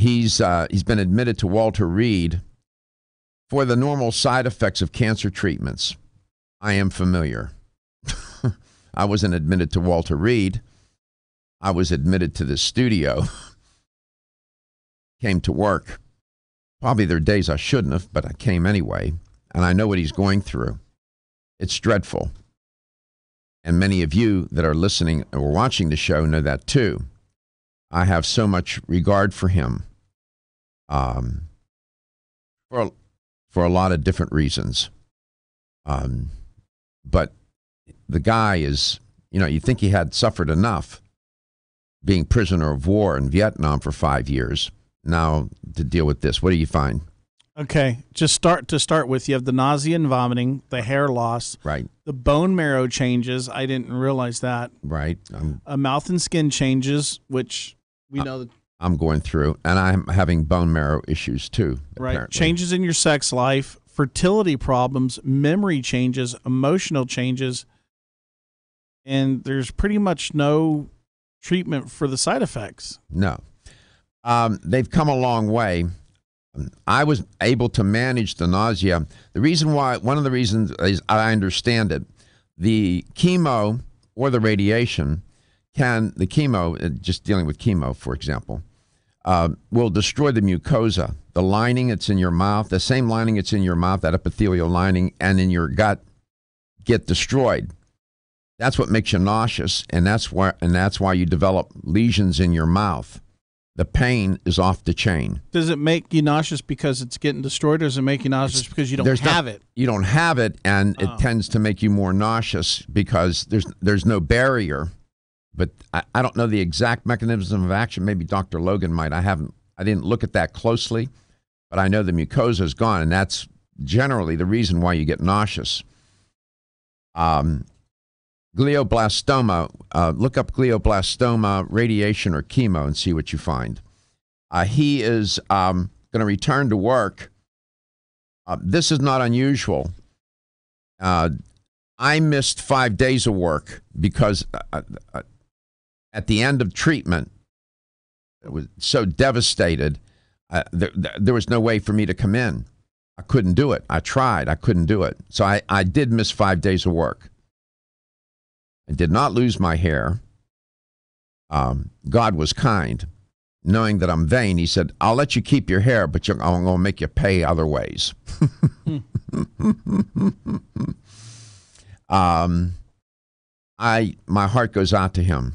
He's been admitted to Walter Reed for the normal side effects of cancer treatments. I am familiar. I wasn't admitted to Walter Reed. I was admitted to the studio. Came to work. Probably there are days I shouldn't have, but I came anyway. And I know what he's going through. It's dreadful. And many of you that are listening or watching the show know that too. I have so much regard for him for a lot of different reasons. But the guy is, you think he had suffered enough being prisoner of war in Vietnam for 5 years. Now to deal with this, what do you find? Okay, to start with, you have the nausea and vomiting, the hair loss, right? The bone marrow changes. I didn't realize that. Right. Mouth and skin changes, which we know that I'm going through, and I'm having bone marrow issues too. Right. Apparently. Changes in your sex life, fertility problems, memory changes, emotional changes, and there's pretty much no treatment for the side effects. No. They've come a long way. I was able to manage the nausea. One of the reasons is I understand it. The chemo or the radiation just dealing with chemo, for example, will destroy the mucosa, the lining that's in your mouth, the same lining that's in your mouth, that epithelial lining, and in your gut get destroyed. That's what makes you nauseous, and that's why you develop lesions in your mouth. The pain is off the chain. Does it make you nauseous because it's getting destroyed, or does it make you nauseous because you don't have it? You don't have it, and it tends to make you more nauseous because there's no barrier. But I don't know the exact mechanism of action. Maybe Dr. Logan might. I didn't look at that closely, but I know the mucosa is gone, and that's generally the reason why you get nauseous. Glioblastoma, look up glioblastoma, radiation, or chemo and see what you find. He is going to return to work. This is not unusual. I missed 5 days of work because at the end of treatment, I was so devastated. There was no way for me to come in. I couldn't do it. I tried. I couldn't do it. So I did miss 5 days of work. I did not lose my hair. God was kind. Knowing that I'm vain, he said, I'll let you keep your hair, but I'm going to make you pay other ways. My heart goes out to him.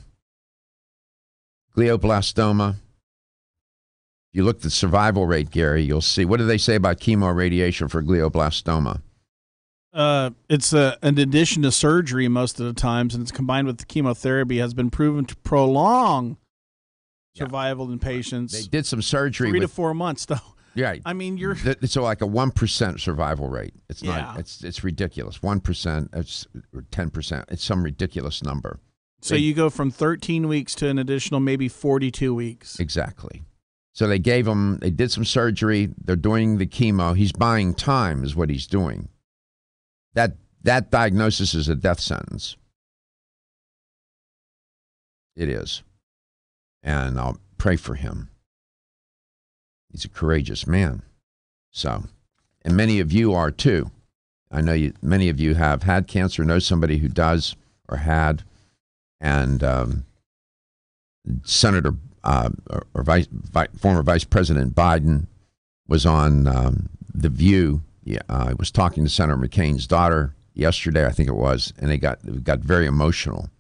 Glioblastoma. If you look at the survival rate, Gary, you'll see. What do they say about chemo radiation for glioblastoma? It's an addition to surgery most of the times, and it's combined with the chemotherapy, has been proven to prolong survival in patients. They did some surgery. 3 to 4 months, though. Right. I mean, it's like a 1% survival rate. It's not. It's ridiculous. 1%. It's 10%. It's some ridiculous number. So you go from 13 weeks to an additional maybe 42 weeks. Exactly. So they did some surgery. They're doing the chemo. He's buying time is what he's doing. That diagnosis is a death sentence. It is. And I'll pray for him. He's a courageous man. So, and many of you are too. I know many of you have had cancer, know somebody who does or had. And Senator or former Vice President Biden was on The View. I was talking to Senator McCain's daughter yesterday, I think it was, and it got very emotional.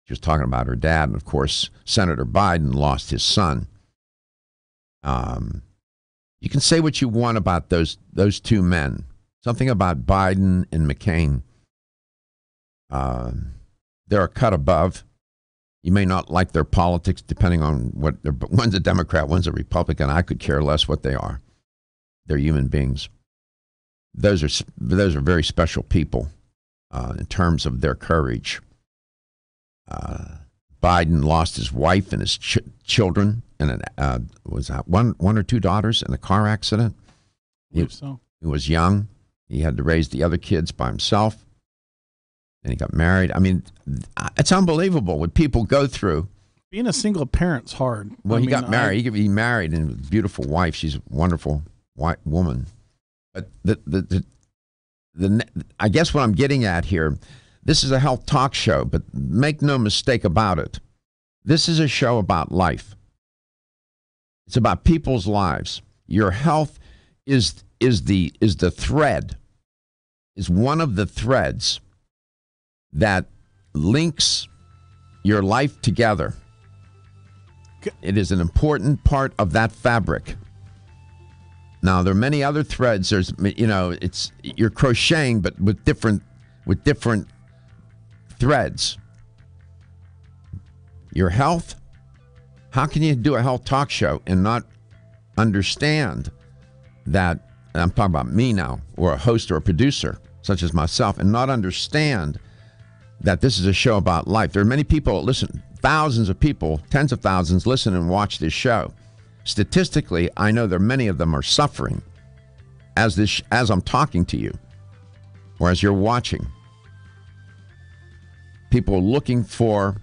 She was talking about her dad, and of course, Senator Biden lost his son. You can say what you want about those two men. Something about Biden and McCain. They're a cut above. You may not like their politics, depending on what one's a Democrat, one's a Republican. I could care less what they are. They're human beings. Those are very special people in terms of their courage. Biden lost his wife and his children, and was that one or two daughters in a car accident. He was young. He had to raise the other kids by himself. And he got married. I mean, it's unbelievable what people go through Being a single parent's hard. Well, he got married. He married and a beautiful wife. She's a wonderful white woman. But I guess what I'm getting at here, this is a health talk show, but make no mistake about it. This is a show about life. It's about people's lives. Your health is the thread, is one of the threads that links your life together. It is an important part of that fabric. Now, there are many other threads. There's, it's you're crocheting, but with different threads. Your health. How can you do a health talk show and not understand that? And I'm talking about me now, or a host or a producer, such as myself, and not understand that this is a show about life. There are many people, listen, thousands of people, tens of thousands listen and watch this show. Statistically, I know there many of them are suffering as I'm talking to you, or as you're watching. People looking for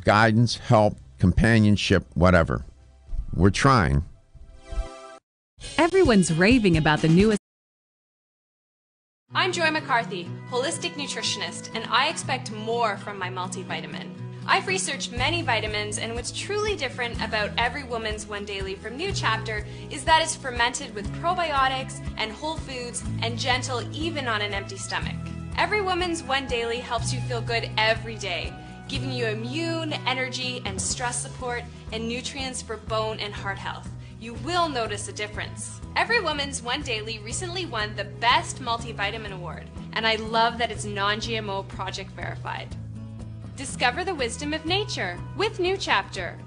guidance, help, companionship, whatever. We're trying. Everyone's raving about the newest. I'm Joy McCarthy, holistic nutritionist, and I expect more from my multivitamin. I've researched many vitamins, and what's truly different about Every Woman's One Daily from New Chapter is that it's fermented with probiotics and whole foods and gentle even on an empty stomach. Every Woman's One Daily helps you feel good every day, giving you immune, energy, and stress support, and nutrients for bone and heart health. You will notice a difference. Every Woman's One Daily recently won the Best Multivitamin Award, and I love that it's non-GMO project verified. Discover the wisdom of nature with New Chapter.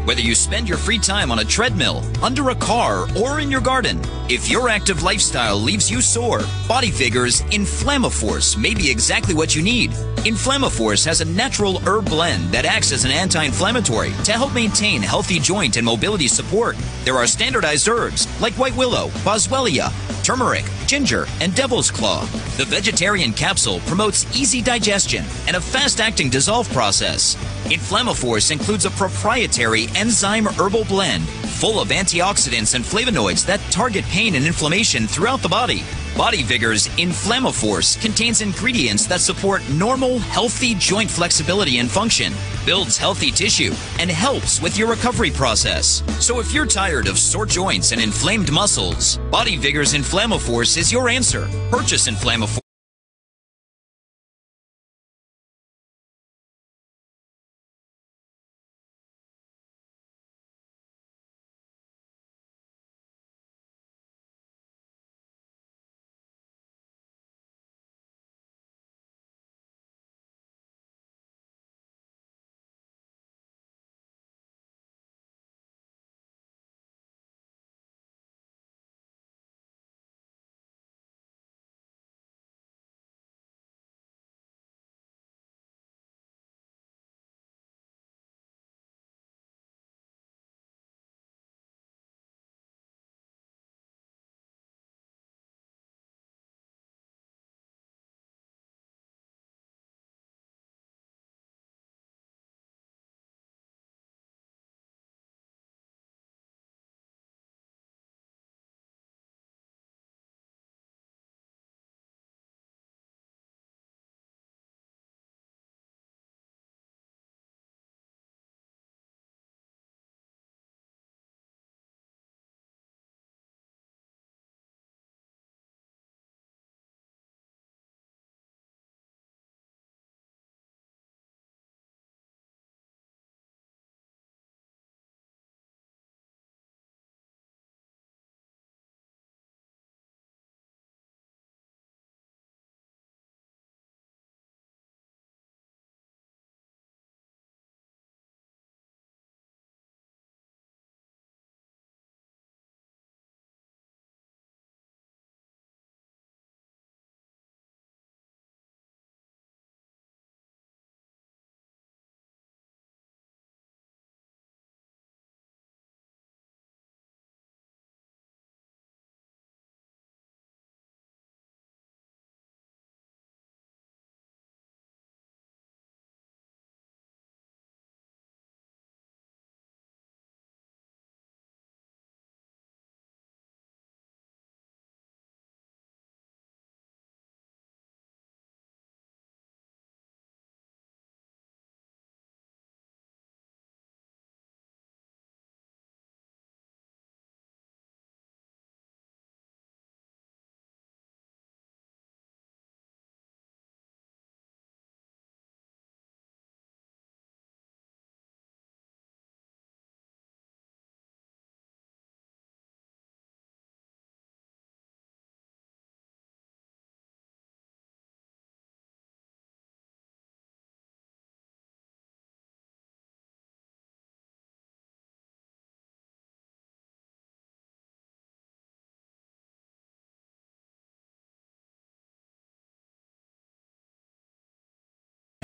Whether you spend your free time on a treadmill, under a car, or in your garden, if your active lifestyle leaves you sore, Body Vigor's Inflammaforce may be exactly what you need. Inflammaforce has a natural herb blend that acts as an anti-inflammatory to help maintain healthy joint and mobility support. There are standardized herbs like white willow, boswellia, turmeric, ginger, and devil's claw. The vegetarian capsule promotes easy digestion and a fast-acting dissolve process. Inflammaforce includes a proprietary enzyme herbal blend full of antioxidants and flavonoids that target pain and inflammation throughout the body. Body Vigor's Inflammaforce contains ingredients that support normal, healthy joint flexibility and function, builds healthy tissue, and helps with your recovery process. So if you're tired of sore joints and inflamed muscles, Body Vigor's Inflammaforce is your answer. Purchase Inflammaforce.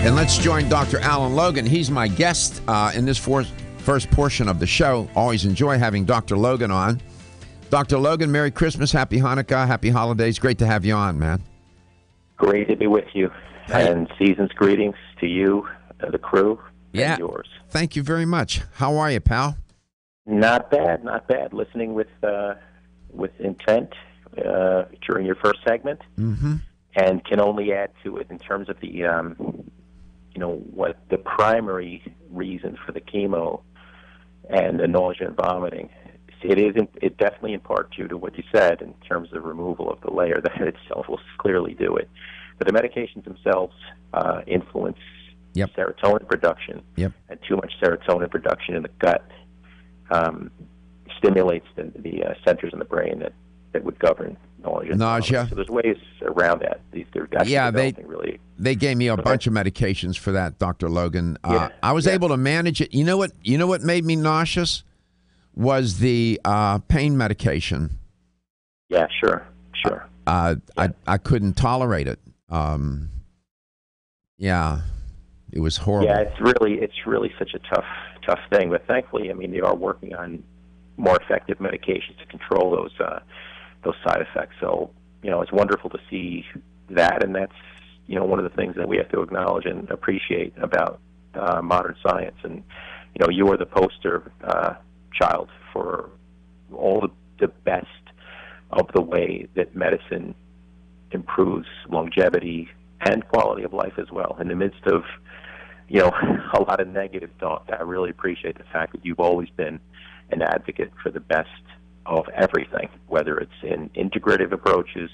And let's join Dr. Alan Logan. He's my guest in this first portion of the show. Always enjoy having Dr. Logan on. Dr. Logan, Merry Christmas, Happy Hanukkah, Happy Holidays. Great to have you on, man. Great to be with you. And season's greetings to you, the crew, and yours. Thank you very much. How are you, pal? Not bad, not bad. Listening with intent during your first segment, and can only add to it in terms of the, what the primary reason for the chemo and the nausea and vomiting. It definitely in part due to what you said in terms of removal of the layer. That itself will clearly do it. But the medications themselves influence serotonin production, and too much serotonin production in the gut stimulates the centers in the brain that would govern nausea. So there's ways around that. They gave me a bunch of medications for that, Dr. Logan. I was able to manage it. You know what made me nauseous was the pain medication. Yeah, sure. I couldn't tolerate it. It was horrible. Yeah, it's really such a tough thing. But thankfully, I mean, they are working on more effective medications to control those side effects. So, it's wonderful to see that, and that's one of the things that we have to acknowledge and appreciate about modern science. And you are the poster child for all the best of the way that medicine improves longevity and quality of life as well. In the midst of a lot of negative thought, I really appreciate the fact that you've always been an advocate for the best of everything, whether it's in integrative approaches,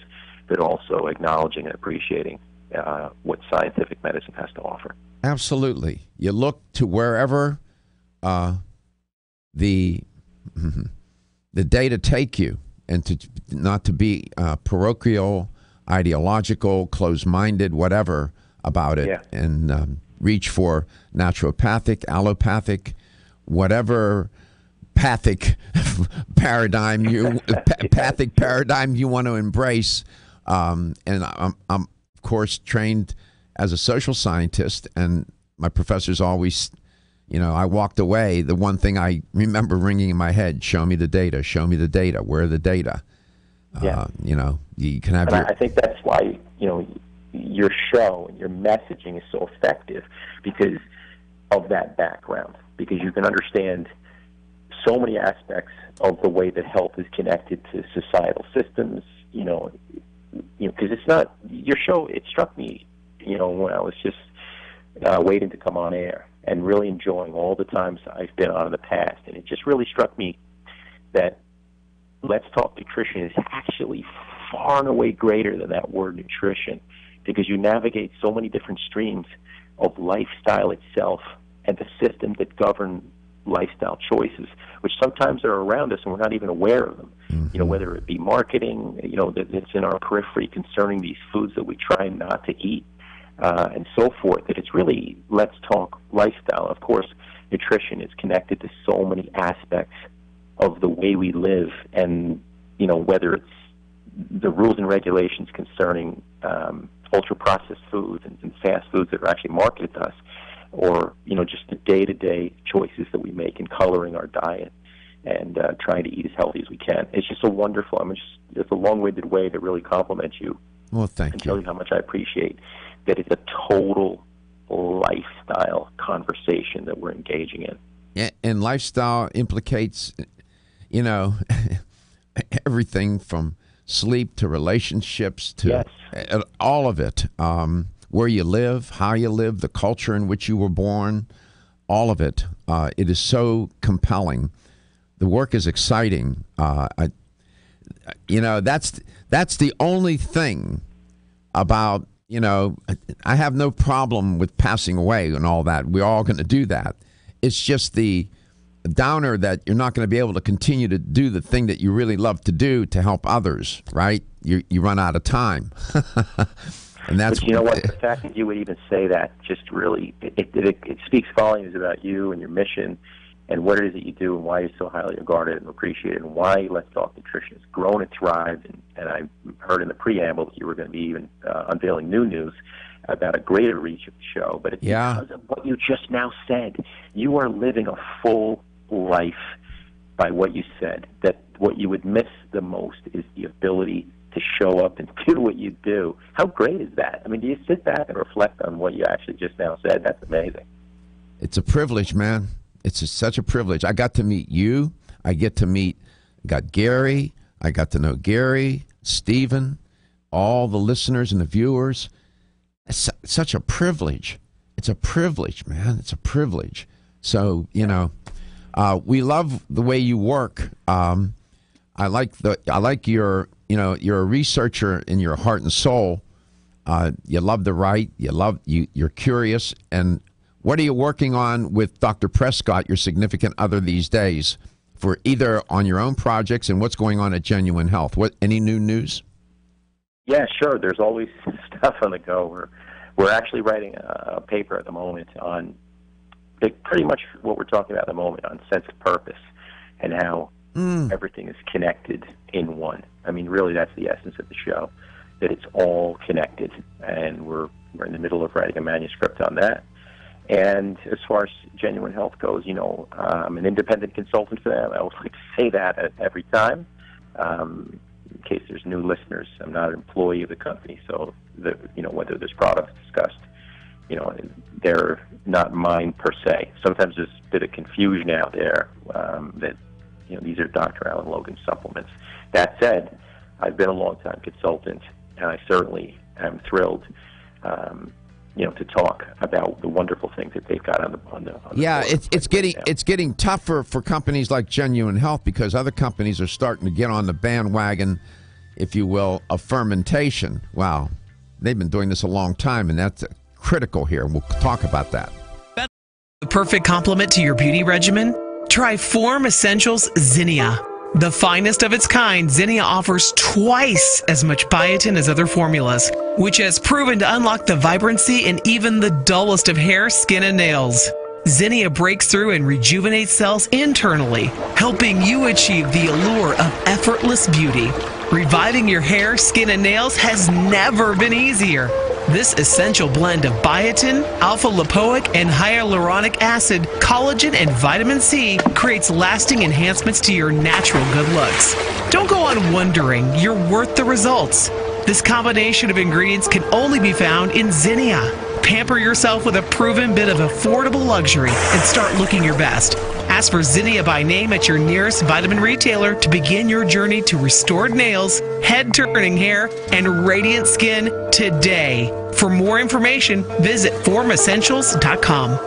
but also acknowledging and appreciating what scientific medicine has to offer. Absolutely. You look to wherever the data take you, and not to be parochial, ideological, closed-minded, whatever about it, and reach for naturopathic, allopathic, whatever pathic paradigm you want to embrace. And I'm of course trained as a social scientist, and my professors always, I walked away. The one thing I remember ringing in my head: "Show me the data. Show me the data. Where are the data?" You can have. I think that's why your show and your messaging is so effective, because of that background. Because you can understand so many aspects of the way that health is connected to societal systems. Because it's not your show. It struck me, when I was just waiting to come on air and really enjoying all the times I've been on in the past, and it just really struck me that Let's Talk Nutrition is actually far and away greater than that word nutrition, because you navigate so many different streams of lifestyle itself and the systems that govern lifestyle choices, which sometimes are around us and we're not even aware of them. Whether it be marketing, that's in our periphery concerning these foods that we try not to eat, and so forth, that it's really let's talk lifestyle. Of course, nutrition is connected to so many aspects of the way we live, and, whether it's the rules and regulations concerning ultra-processed foods and fast foods that are actually marketed to us, or, just the day-to-day choices that we make in coloring our diet and trying to eat as healthy as we can. It's just so wonderful. It's a long-winded way to really compliment you. Well, thank you. And tell you how much I appreciate that it's a total lifestyle conversation that we're engaging in. Yeah, and lifestyle implicates, everything from sleep to relationships to all of it. Where you live, how you live, the culture in which you were born, all of it. It is so compelling. The work is exciting. That's the only thing about, I have no problem with passing away and all that. We're all going to do that. It's just the downer that you're not going to be able to continue to do the thing that you really love to do to help others, right? You run out of time. And that's but you know what? The fact that you would even say that just really, it speaks volumes about you and your mission and what it is that you do and why you're so highly regarded and appreciated, and why Let's Talk Nutrition has grown and thrived. And I heard in the preamble that you were going to be even unveiling new news. about a greater reach of the show, but it's because of what you just now said. You are living a full life by what you said, that what you would miss the most is the ability to show up and do what you do. How great is that? I mean, do you sit back and reflect on what you actually just now said? That's amazing. It's a privilege, man. It's such a privilege. I got to meet you. I got Gary. I got to know Gary, Stephen, all the listeners and the viewers. It's such a privilege. It's a privilege, man. It's a privilege. So, we love the way you work. I like your, you're a researcher in your heart and soul. You love to write. You're curious. And what are you working on with Dr. Prescott, your significant other these days, for either on your own projects and what's going on at Genuine Health? Any new news? Yeah, sure. There's always stuff on the go. We're actually writing a paper at the moment on pretty much what we're talking about at the moment, on sense of purpose and how everything is connected in one. I mean, really, that's the essence of the show, that it's all connected. And we're in the middle of writing a manuscript on that. And as far as Genuine Health goes, I'm an independent consultant for them. I always like to say that at every time. In case there's new listeners, I'm not an employee of the company, so whether there's products discussed, they're not mine per se. Sometimes there's a bit of confusion out there that these are Dr. Alan Logan supplements. That said, I've been a long-time consultant, and I certainly am thrilled, to talk about the wonderful things that they've got on the yeah, board it's getting tougher for companies like Genuine Health because other companies are starting to get on the bandwagon, if you will, of fermentation. Wow, they've been doing this a long time, and that's critical here. We'll talk about that. The perfect complement to your beauty regimen? Try Form Essentials Zinnia. The finest of its kind, Zinnia offers twice as much biotin as other formulas, which has proven to unlock the vibrancy in even the dullest of hair, skin, and nails. Zinnia breaks through and rejuvenates cells internally, helping you achieve the allure of effortless beauty. Reviving your hair, skin, and nails has never been easier. This essential blend of biotin, alpha-lipoic, and hyaluronic acid, collagen, and vitamin C creates lasting enhancements to your natural good looks. Don't go on wondering. You're worth the results. This combination of ingredients can only be found in Zinnia. Pamper yourself with a proven bit of affordable luxury and start looking your best. Ask for Zinnia by name at your nearest vitamin retailer to begin your journey to restored nails, head-turning hair, and radiant skin today. For more information, visit formessentials.com.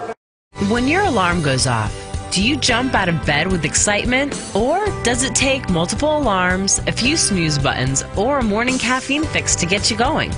When your alarm goes off, do you jump out of bed with excitement? Or does it take multiple alarms, a few snooze buttons, or a morning caffeine fix to get you going?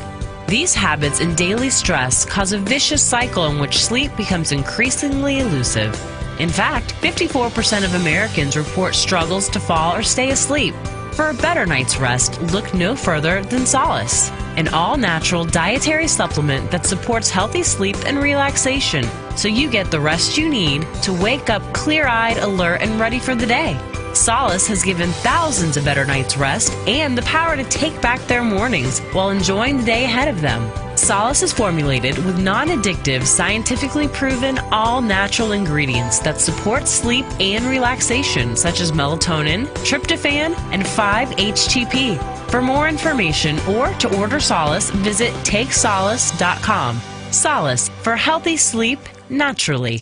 These habits and daily stress cause a vicious cycle in which sleep becomes increasingly elusive. In fact, 54% of Americans report struggles to fall or stay asleep. For a better night's rest, look no further than Solace, an all-natural dietary supplement that supports healthy sleep and relaxation, so you get the rest you need to wake up clear-eyed, alert, and ready for the day. Solace has given thousands a better night's rest and the power to take back their mornings while enjoying the day ahead of them. Solace is formulated with non-addictive, scientifically proven, all-natural ingredients that support sleep and relaxation, such as melatonin, tryptophan, and 5-HTP. For more information or to order Solace, visit takesolace.com. Solace, for healthy sleep naturally.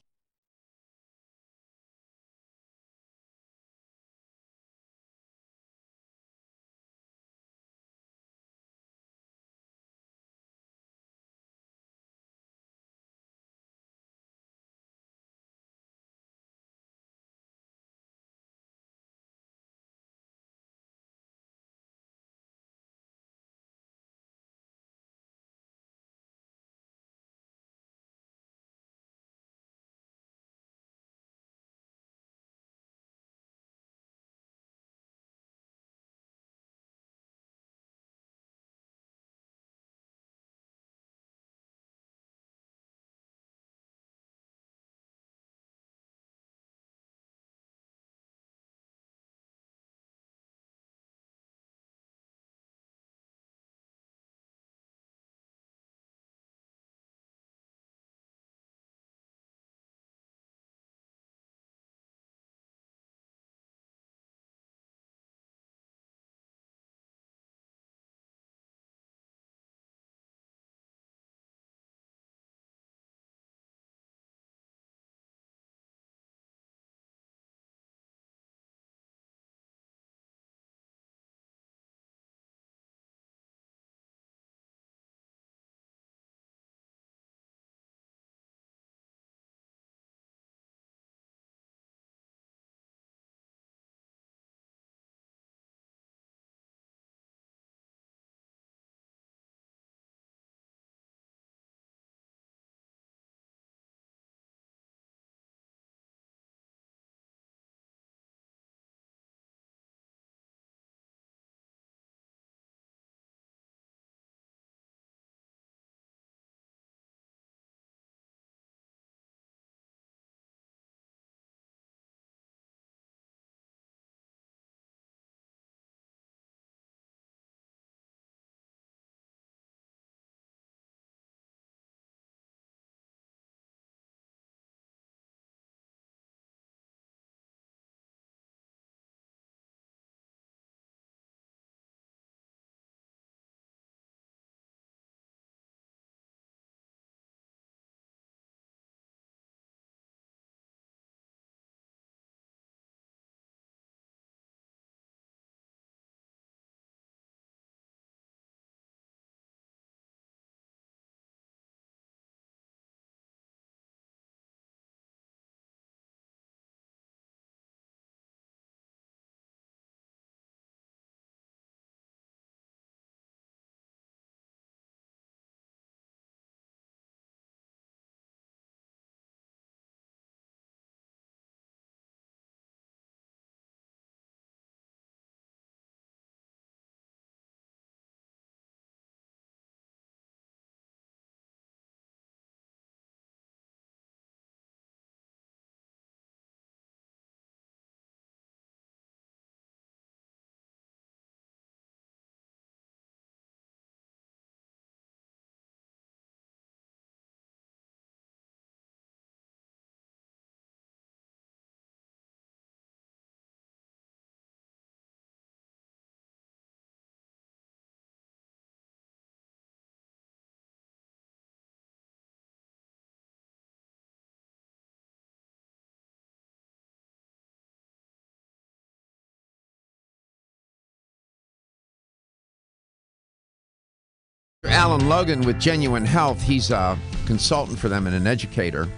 Alan Logan with Genuine Health. He's a consultant for them and an educator.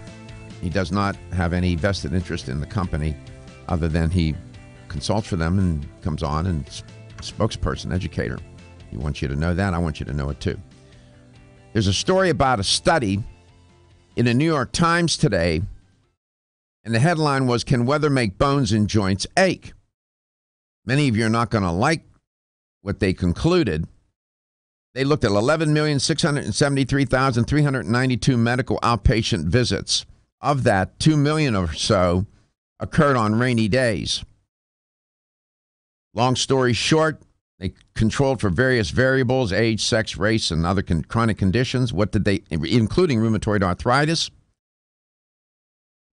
He does not have any vested interest in the company other than he consults for them and comes on and spokesperson, educator. He wants you to know that. I want you to know it too. There's a story about a study in the New York Times today, and the headline was, "Can weather make bones and joints ache?" Many of you are not going to like what they concluded. They looked at 11,673,392 medical outpatient visits. Of that, 2 million or so occurred on rainy days. Long story short, they controlled for various variables, age, sex, race, and other chronic conditions. What did they, including rheumatoid arthritis?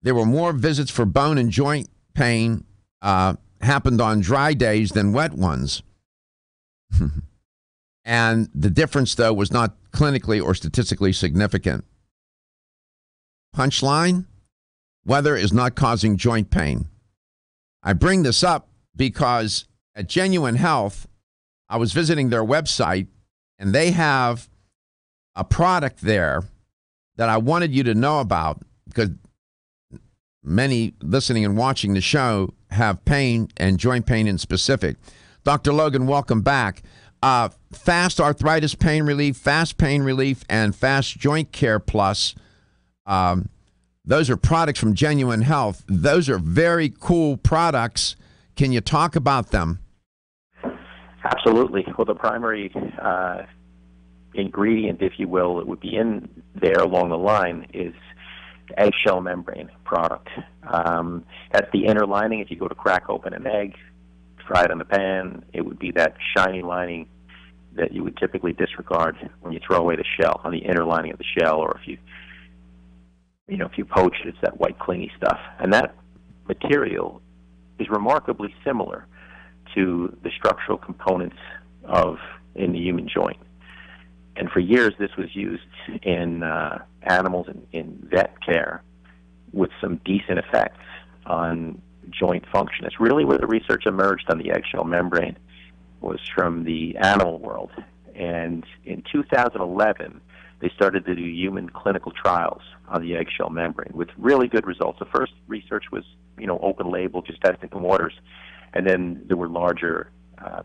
There were more visits for bone and joint pain happened on dry days than wet ones. And the difference, though, was not clinically or statistically significant. Punchline: weather is not causing joint pain. I bring this up because at Genuine Health, I was visiting their website, and they have a product there that I wanted you to know about because many listening and watching the show have pain and joint pain in specific. Dr. Logan, welcome back. Fast arthritis pain relief, fast pain relief, and fast joint care plus. Those are products from Genuine Health. Those are very cool products. Can you talk about them? Absolutely. Well, the primary ingredient, if you will, that would be in there along the line is eggshell membrane product. That's the inner lining. If you go to crack open an egg, fry it in the pan, it would be that shiny lining that you would typically disregard when you throw away the shell, on the inner lining of the shell, or if you poach it, it's that white clingy stuff. And that material is remarkably similar to the structural components in the human joint. And for years, this was used in animals in vet care with some decent effects on joint function. It's really where the research emerged on the eggshell membrane was from the animal world. And in 2011, they started to do human clinical trials on the eggshell membrane with really good results. The first research was, open label, just testing the waters. And then there were larger,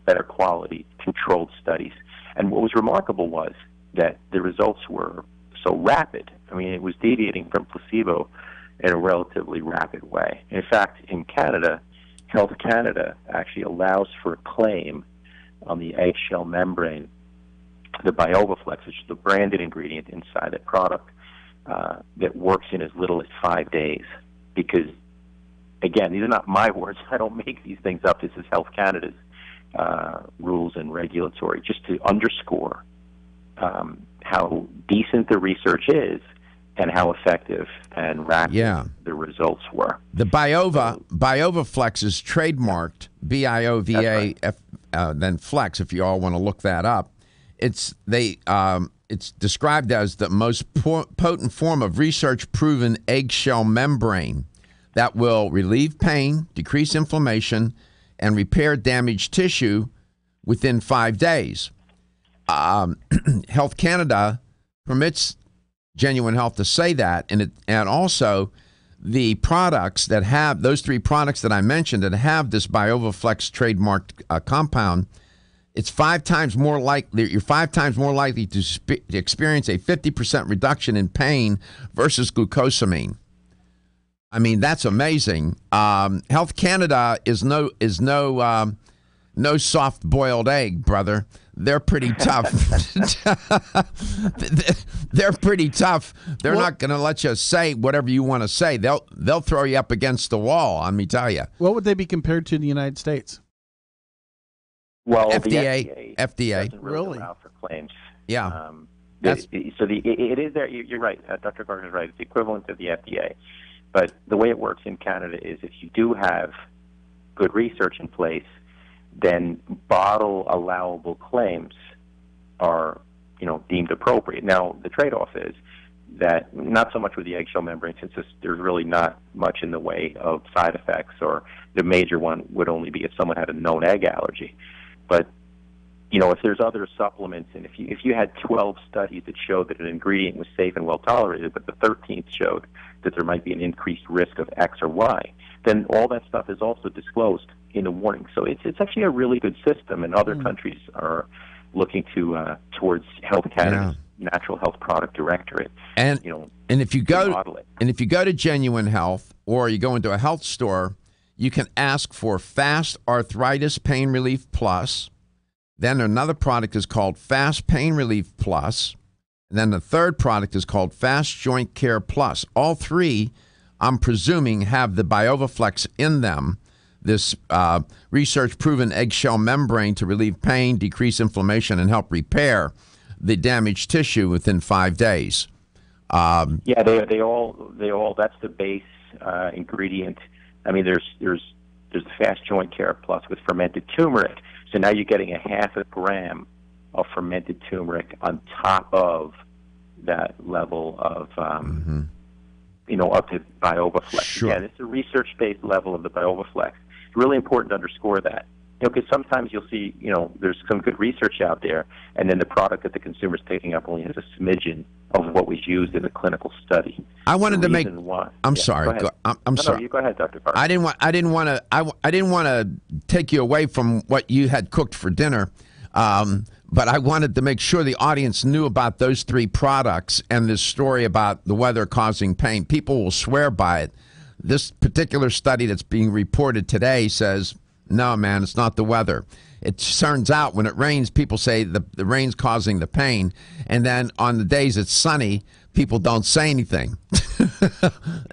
better quality controlled studies. And what was remarkable was that the results were so rapid. I mean, it was deviating from placebo in a relatively rapid way. In fact, in Canada, Health Canada actually allows for a claim on the eggshell membrane, the BiovaFlex, which is the branded ingredient inside that product, that works in as little as 5 days. Because, again, these are not my words. I don't make these things up. This is Health Canada's rules and regulatory, just to underscore how decent the research is and how effective and rapid the results were. The BiovaFlex is trademarked, BIOVA, then Flex, if you all want to look that up. It's described as the most potent form of research-proven eggshell membrane that will relieve pain, decrease inflammation, and repair damaged tissue within 5 days. Health Canada permits Genuine Health to say that, and also the products that have those three products that I mentioned that have this BiovaFlex trademarked compound, it's 5 times more likely. You're 5 times more likely to experience a 50% reduction in pain versus glucosamine. I mean, that's amazing. Health Canada is no soft-boiled egg, brother. They're pretty tough. They're pretty tough. They're not going to let you say whatever you want to say. They'll throw you up against the wall, let me tell you. What would they be compared to in the United States? Well, FDA. doesn't really allow for claims. Yeah. It is there. You're right. Dr. Gardner's right. It's the equivalent of the FDA. But the way it works in Canada is if you do have good research in place, then bottle allowable claims are, deemed appropriate. Now, the trade-off is that not so much with the eggshell membrane, since there's really not much in the way of side effects, or the major one would only be if someone had a known egg allergy. But, if there's other supplements, and if you had 12 studies that showed that an ingredient was safe and well tolerated, but the 13th showed that there might be an increased risk of X or Y, then all that stuff is also disclosed in the warning. So it's actually a really good system, and other countries are looking to towards Health Canada's Natural Health Product Directorate. And if you go to Genuine Health, or you go into a health store, you can ask for Fast Arthritis Pain Relief Plus. Then another product is called Fast Pain Relief Plus. And then the third product is called Fast Joint Care Plus. All three, I'm presuming, have the BiovaFlex in them, this research-proven eggshell membrane to relieve pain, decrease inflammation, and help repair the damaged tissue within 5 days. They all. That's the base ingredient. I mean, there's the Fast Joint Care Plus with fermented turmeric. So now you're getting a half a gram of fermented turmeric on top of that level of, up to BiovaFlex. Sure. Yeah, it's a research-based level of the BiovaFlex. It's really important to underscore that. Because sometimes you'll see, there's some good research out there, and then the product that the consumer's picking up only has a smidgen of what was used in a clinical study. I wanted to make. I'm Yeah, sorry. I'm sorry. No, you go ahead, Dr. Parker. I didn't want to take you away from what you had cooked for dinner, but I wanted to make sure the audience knew about those three products and this story about the weather causing pain. People will swear by it. This particular study that's being reported today says, no, man, it's not the weather. It turns out when it rains, people say the rain's causing the pain. And then on the days it's sunny, people don't say anything.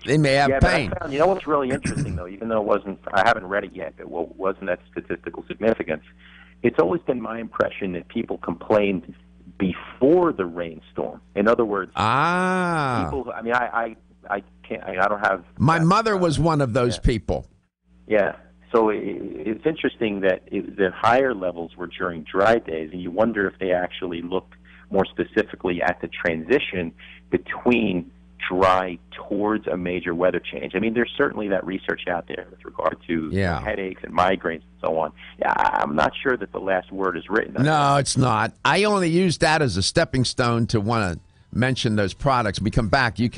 They may have pain. But I found, what's really interesting, though, even though I haven't read it yet, it wasn't that statistical significance. It's always been my impression that people complained before the rainstorm. In other words, people, I mean, I can't, I don't have. My mother was one of those people. Yeah. So it's interesting that the higher levels were during dry days, and you wonder if they actually looked more specifically at the transition between dry towards a major weather change. I mean, there's certainly that research out there with regard to headaches and migraines and so on. Yeah, I'm not sure that the last word is written. No, it's not. I only use that as a stepping stone to want to mention those products. When we come back, you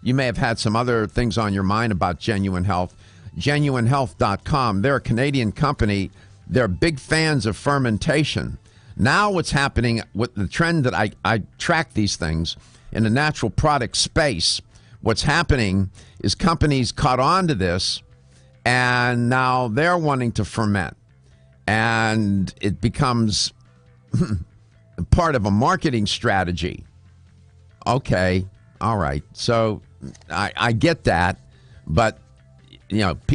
may have had some other things on your mind about Genuine Health. GenuineHealth.com. They're a Canadian company. They're big fans of fermentation. Now what's happening with the trend that I track these things in the natural product space, what's happening is companies caught on to this, and now they're wanting to ferment. And it becomes part of a marketing strategy. Okay, all right. So I get that, but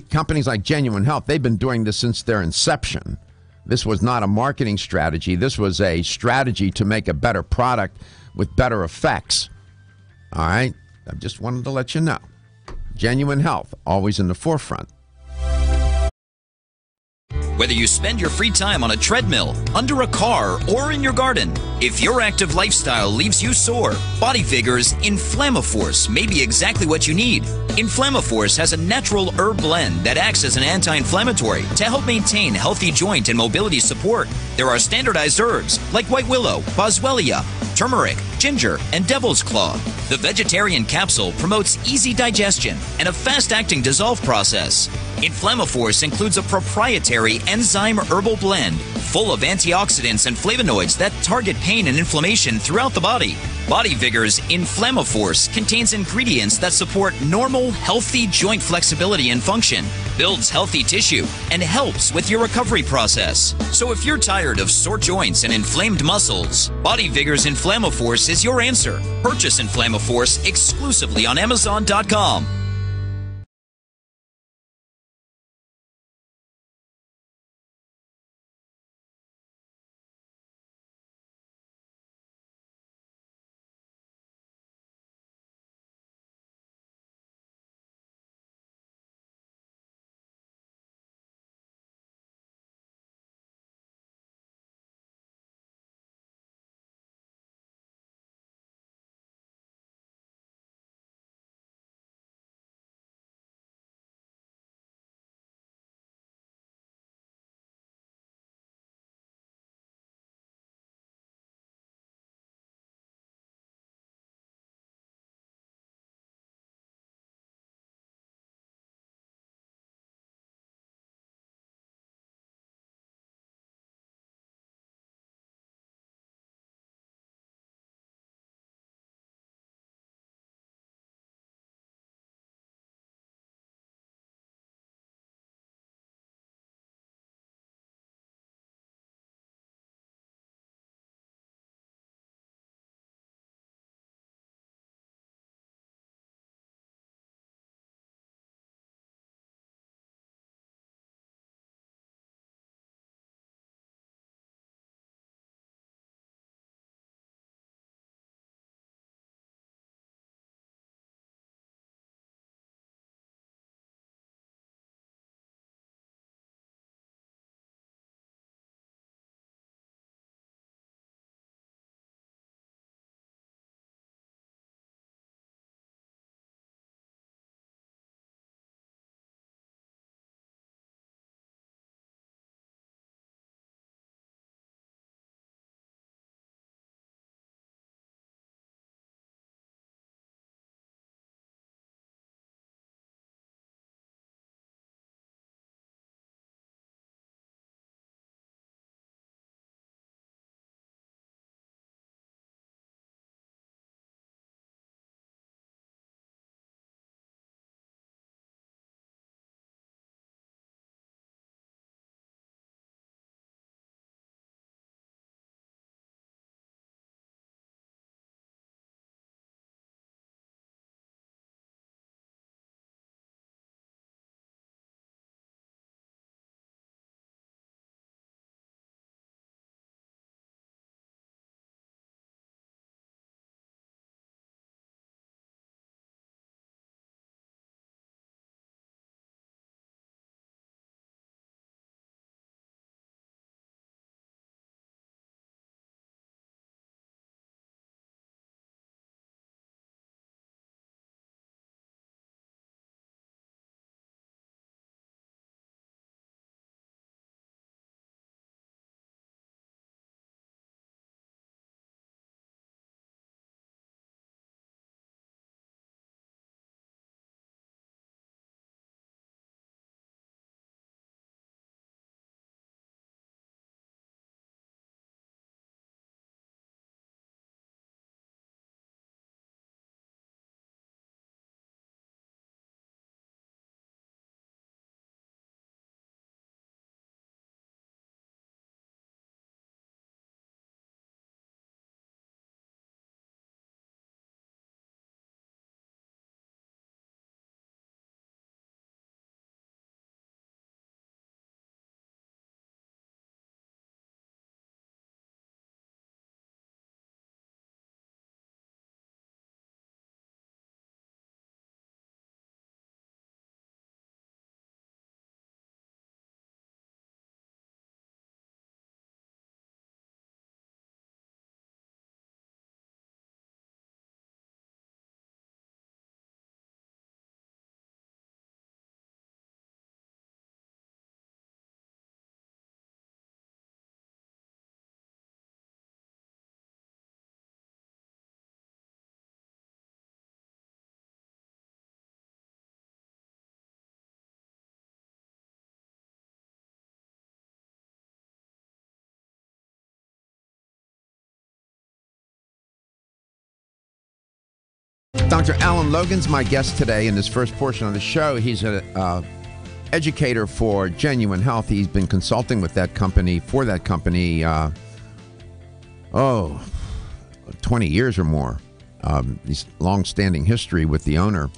companies like Genuine Health, they've been doing this since their inception. This was not a marketing strategy. This was a strategy to make a better product with better effects. All right? I just wanted to let you know. Genuine Health, always in the forefront. Whether you spend your free time on a treadmill, under a car, or in your garden, if your active lifestyle leaves you sore, Body Vigor's Inflammaforce may be exactly what you need. Inflammaforce has a natural herb blend that acts as an anti-inflammatory to help maintain healthy joint and mobility support. There are standardized herbs like white willow, boswellia, turmeric, ginger, and devil's claw. The vegetarian capsule promotes easy digestion and a fast-acting dissolve process. Inflammaforce includes a proprietary enzyme herbal blend full of antioxidants and flavonoids that target pain and inflammation throughout the body. Body Vigor's Inflammaforce contains ingredients that support normal, healthy joint flexibility and function, builds healthy tissue, and helps with your recovery process. So if you're tired of sore joints and inflamed muscles, Body Vigor's Inflammaforce is your answer. Purchase Inflammaforce exclusively on Amazon.com. Dr. Alan Logan's my guest today in this first portion of the show. He's an educator for Genuine Health. He's been consulting with that company, 20 years or more. He's long-standing history with the owner.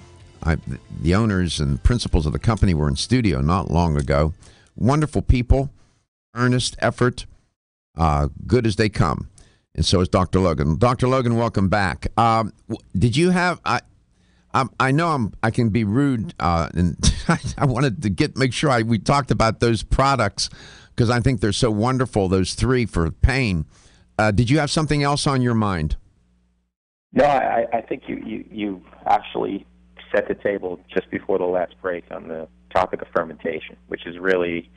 The owners and principals of the company were in studio not long ago. Wonderful people, earnest effort, good as they come. And so is Dr. Logan. Dr. Logan, welcome back. Did you have? I know I can be rude, and I wanted to make sure we talked about those products because I think they're so wonderful. Those three for pain. Did you have something else on your mind? No, I think you actually set the table just before the last break on the topic of fermentation, which is really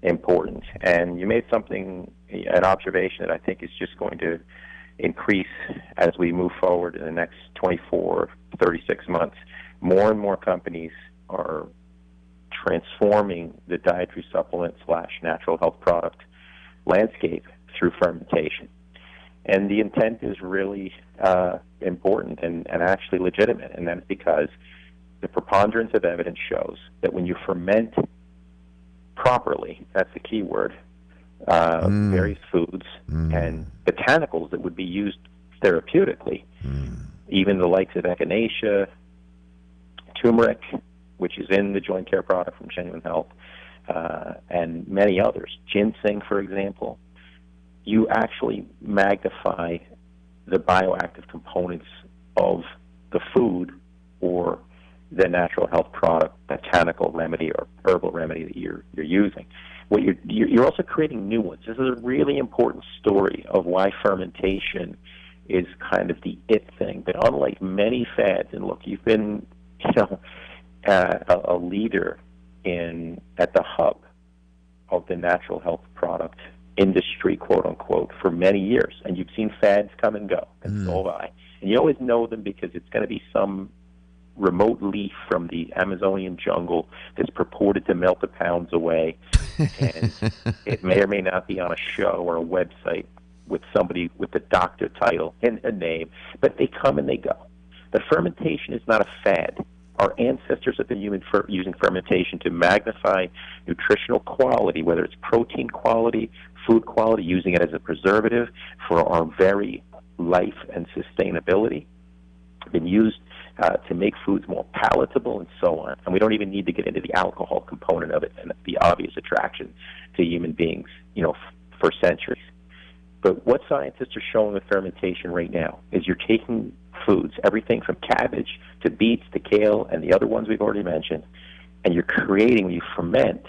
important. And you made an observation that I think is just going to increase as we move forward in the next 24, 36 months. More and more companies are transforming the dietary supplement / natural health product landscape through fermentation. And the intent is really important and actually legitimate, and that's because the preponderance of evidence shows that when you ferment properly, that's the key word, various foods and botanicals that would be used therapeutically, even the likes of echinacea, turmeric, which is in the joint care product from Genuine Health, and many others, ginseng, for example, you actually magnify the bioactive components of the food or the natural health product, botanical remedy or herbal remedy that you're using. What you're also creating new ones. This is a really important story of why fermentation is kind of the it thing. But unlike many fads, and look, you've been a leader at the hub of the natural health product industry, quote unquote, for many years, and you've seen fads come and go, and so have I. And you always know them because it's going to be some remote leaf from the Amazonian jungle that's purported to melt the pounds away, and it may or may not be on a show or a website with somebody with a doctor title and a name, but they come and they go. But fermentation is not a fad. Our ancestors have been using fermentation to magnify nutritional quality, whether it's protein quality, food quality, using it as a preservative for our very life and sustainability. Been used to make foods more palatable and so on. And we don't even need to get into the alcohol component of it and the obvious attraction to human beings, for centuries. But what scientists are showing with fermentation right now is you're taking foods, everything from cabbage to beets to kale and the other ones we've already mentioned, and when you ferment,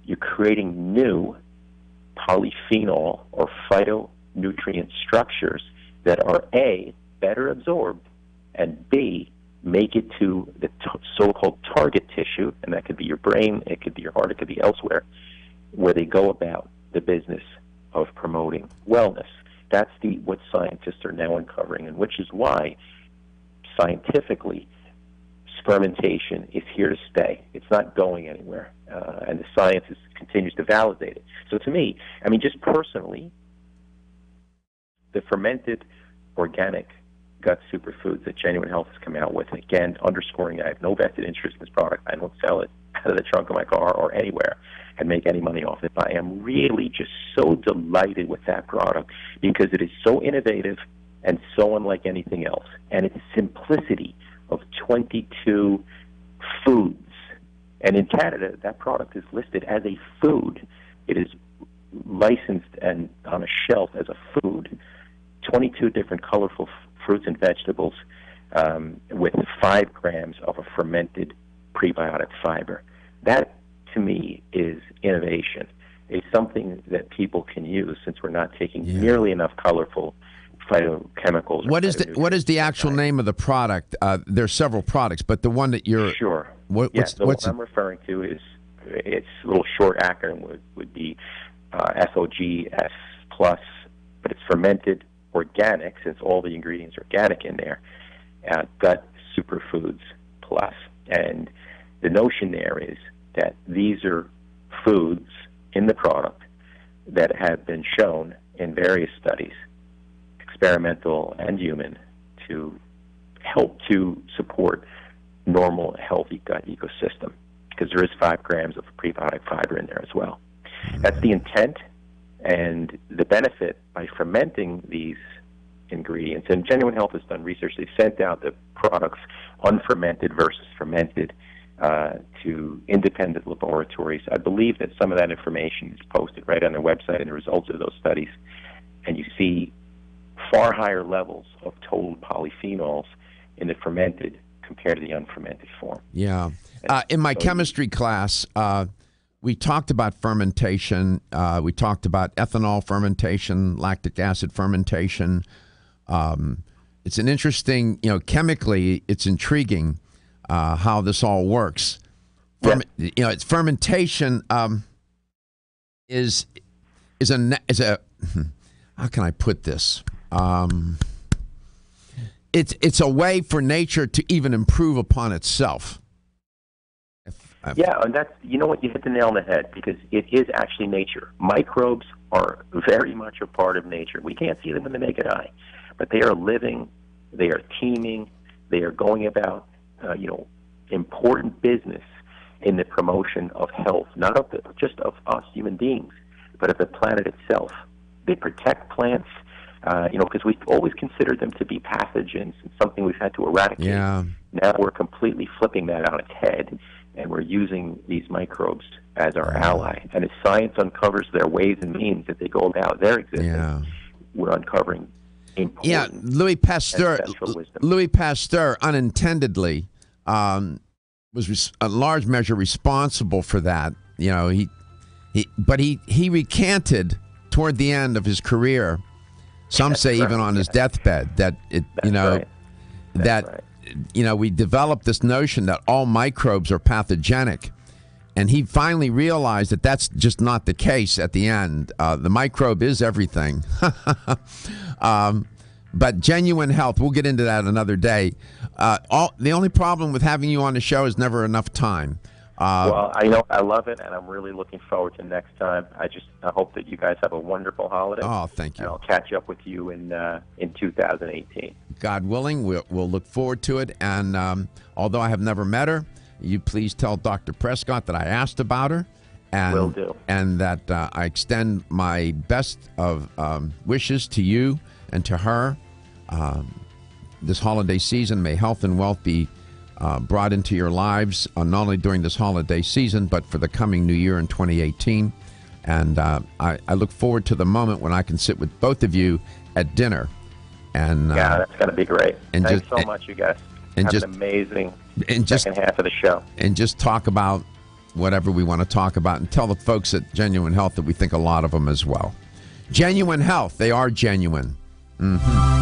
you're creating new polyphenol or phytonutrient structures that are A, better absorbed, and B, make it to the so-called target tissue, and that could be your brain, it could be your heart, it could be elsewhere, where they go about the business of promoting wellness. That's what scientists are now uncovering, and which is why, scientifically, fermentation is here to stay. It's not going anywhere, and the science continues to validate it. So to me, just personally, the fermented organic gut superfoods that Genuine Health has come out with, and again, underscoring I have no vested interest in this product. I don't sell it out of the trunk of my car or anywhere and make any money off it. But I am really just so delighted with that product because it is so innovative and so unlike anything else. And its simplicity of 22 foods. And in Canada, that product is listed as a food. It is licensed and on a shelf as a food. 22 different colorful fruits and vegetables with 5 grams of a fermented prebiotic fiber. That, to me, is innovation. It's something that people can use since we're not taking nearly enough colorful phytochemicals. What is the actual name of the product? There's several products, but the one that you're... Sure. What I'm referring to is, its a little short acronym would be FOGS+, but it's fermented organic, since all the ingredients are organic in there, gut superfoods plus. And the notion there is that these are foods in the product that have been shown in various studies, experimental and human, to help to support normal, healthy gut ecosystem, because there is 5 grams of prebiotic fiber in there as well. That's the intent and the benefit by fermenting these ingredients. And Genuine Health has done research. They've sent out the products unfermented versus fermented to independent laboratories. I believe that some of that information is posted right on their website and the results of those studies. And you see far higher levels of total polyphenols in the fermented compared to the unfermented form. Yeah. In my chemistry class, we talked about fermentation. We talked about ethanol fermentation, lactic acid fermentation. It's an interesting, chemically, it's intriguing how this all works. It's fermentation is a how can I put this? It's a way for nature to even improve upon itself. Yeah, and that's, you hit the nail on the head, because it is actually nature. Microbes are very much a part of nature. We can't see them with the naked eye, but they are living, they are teeming, they are going about, important business in the promotion of health, not just of us human beings, but of the planet itself. They protect plants, because we've always considered them to be pathogens and something we've had to eradicate. Yeah. Now we're completely flipping that on its head, and we're using these microbes as our ally. And as science uncovers their ways and means that they go about their existence, we're uncovering important Louis Pasteur, wisdom. Louis Pasteur unintendedly was a large measure responsible for that. But he recanted toward the end of his career. Some say even on his deathbed that we developed this notion that all microbes are pathogenic. And he finally realized that that's just not the case at the end. The microbe is everything. But Genuine Health, we'll get into that another day. The only problem with having you on the show is never enough time. Well, I love it, and I'm really looking forward to next time. I hope that you guys have a wonderful holiday. Oh, thank you. And I'll catch up with you in 2018. God willing, we'll look forward to it. And although I have never met her, you please tell Dr. Prescott that I asked about her. And, will do. And that I extend my best of wishes to you and to her. This holiday season, may health and wealth be brought into your lives, not only during this holiday season, but for the coming new year in 2018. And I look forward to the moment when I can sit with both of you at dinner. And that's going to be great. And Thanks so much, you guys. Have an amazing second half of the show. And just talk about whatever we want to talk about, and tell the folks at Genuine Health that we think a lot of them as well. Genuine Health, they are genuine. Mm-hmm.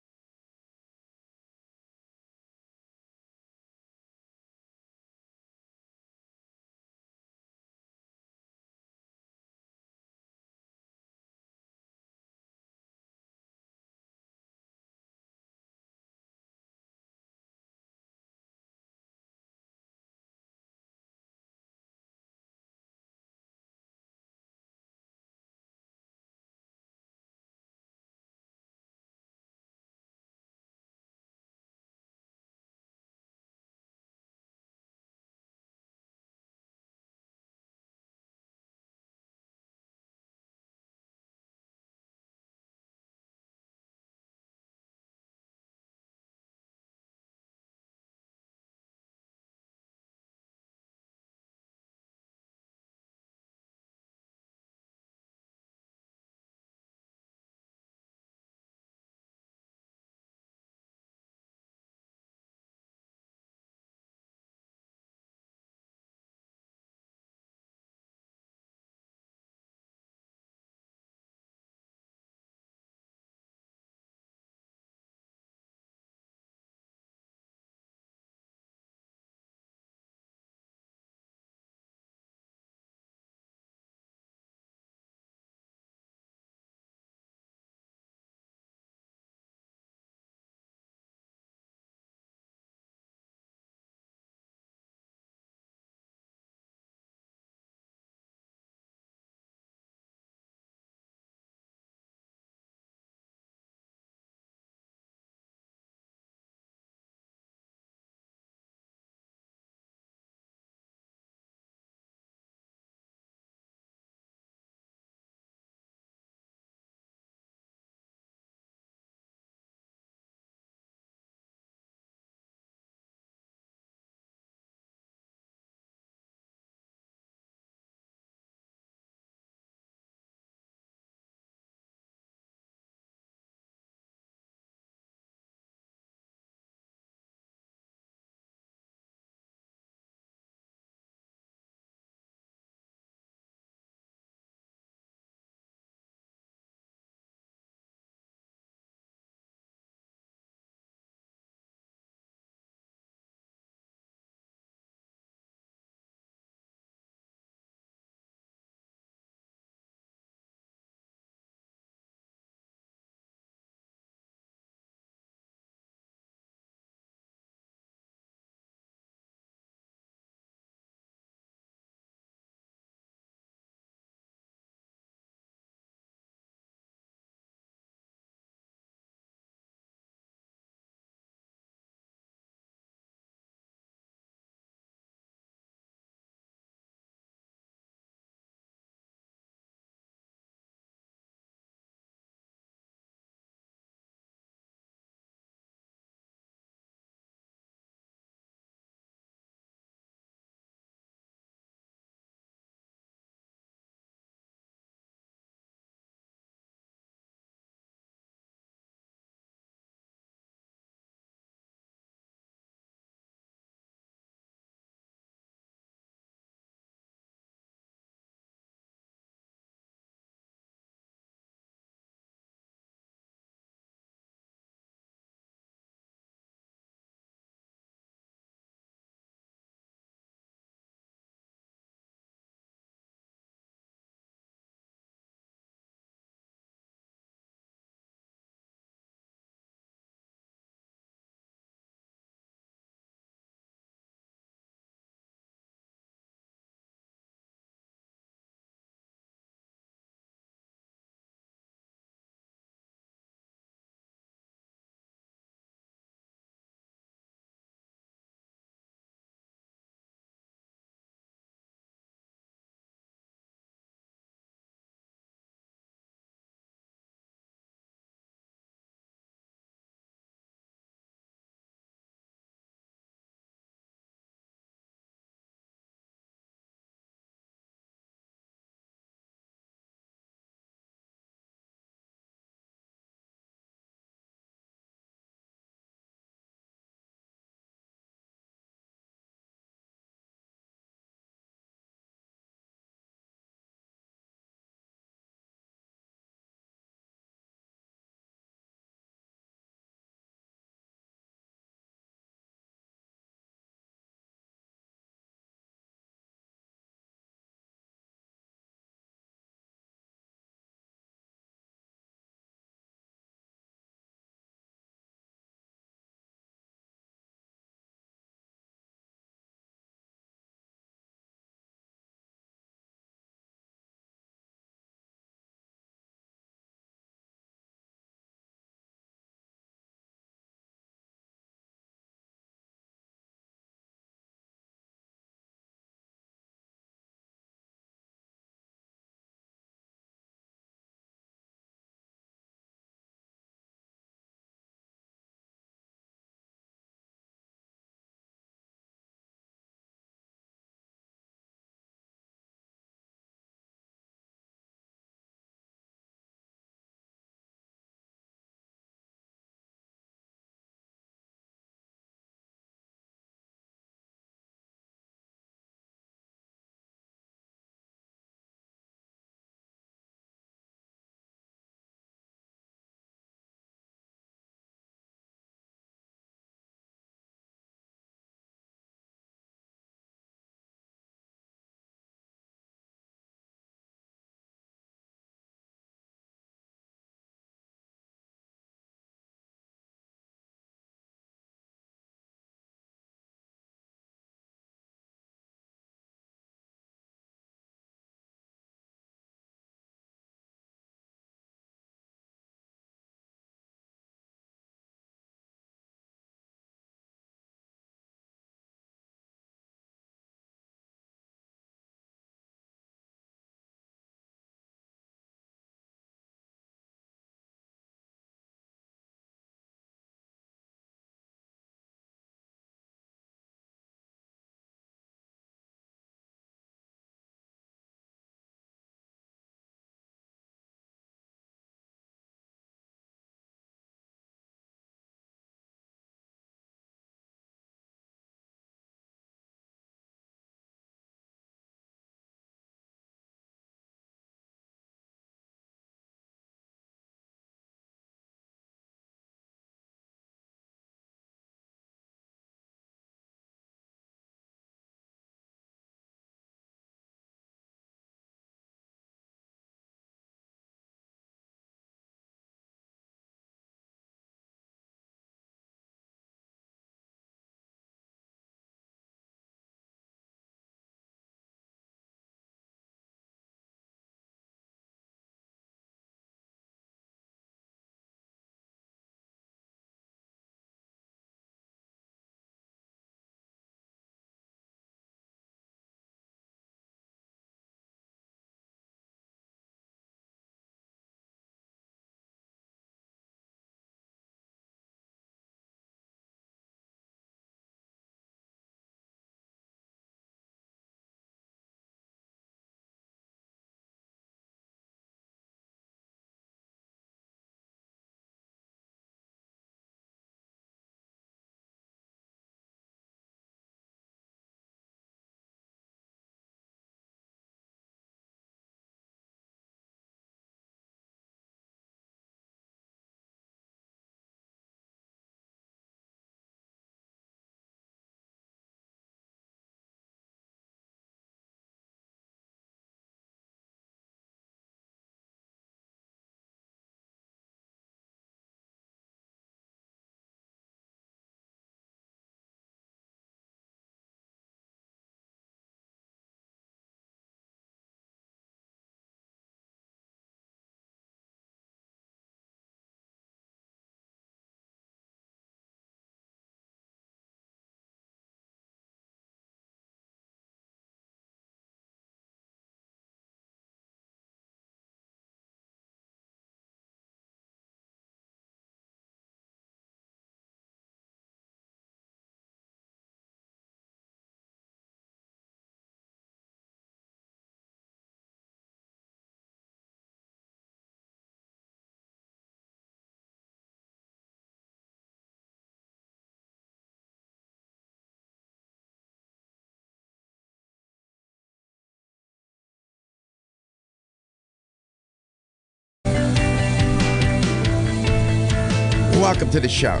welcome to the show.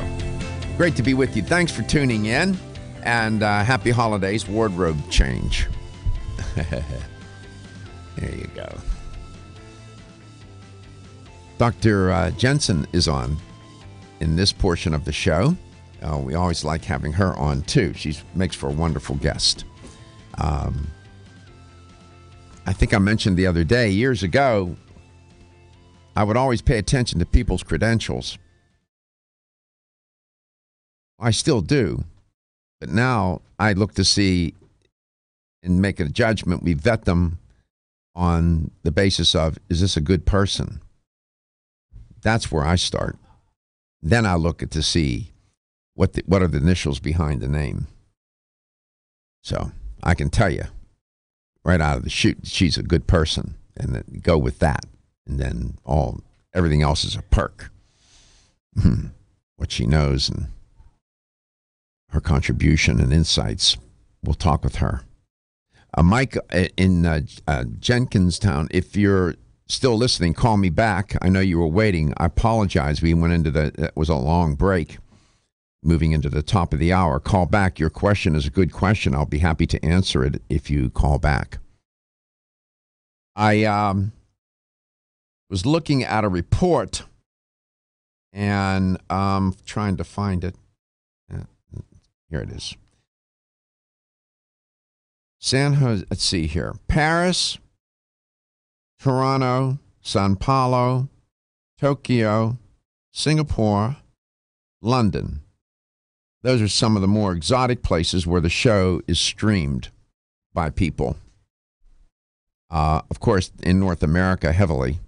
Great to be with you. Thanks for tuning in, and happy holidays, wardrobe change. There you go. Dr. Jensen is on in this portion of the show. We always like having her on, too. She makes for a wonderful guest. I think I mentioned the other day, years ago, I would always pay attention to people's credentials. I still do. But now I look to see and make a judgment. We vet them on the basis of, is this a good person? That's where I start. Then I look at to see what are the initials behind the name. So I can tell you right out of the chute, she's a good person, and then go with that. And then everything else is a perk. What she knows and her contribution and insights. We'll talk with her. Mike in Jenkinstown, if you're still listening, call me back. I know you were waiting. I apologize. We went into it was a long break, moving into the top of the hour. Call back. Your question is a good question. I'll be happy to answer it if you call back. I was looking at a report, and I'm trying to find it. Here it is. San Jose, let's see here. Paris, Toronto, Sao Paulo, Tokyo, Singapore, London. Those are some of the more exotic places where the show is streamed by people. Of course, in North America, heavily.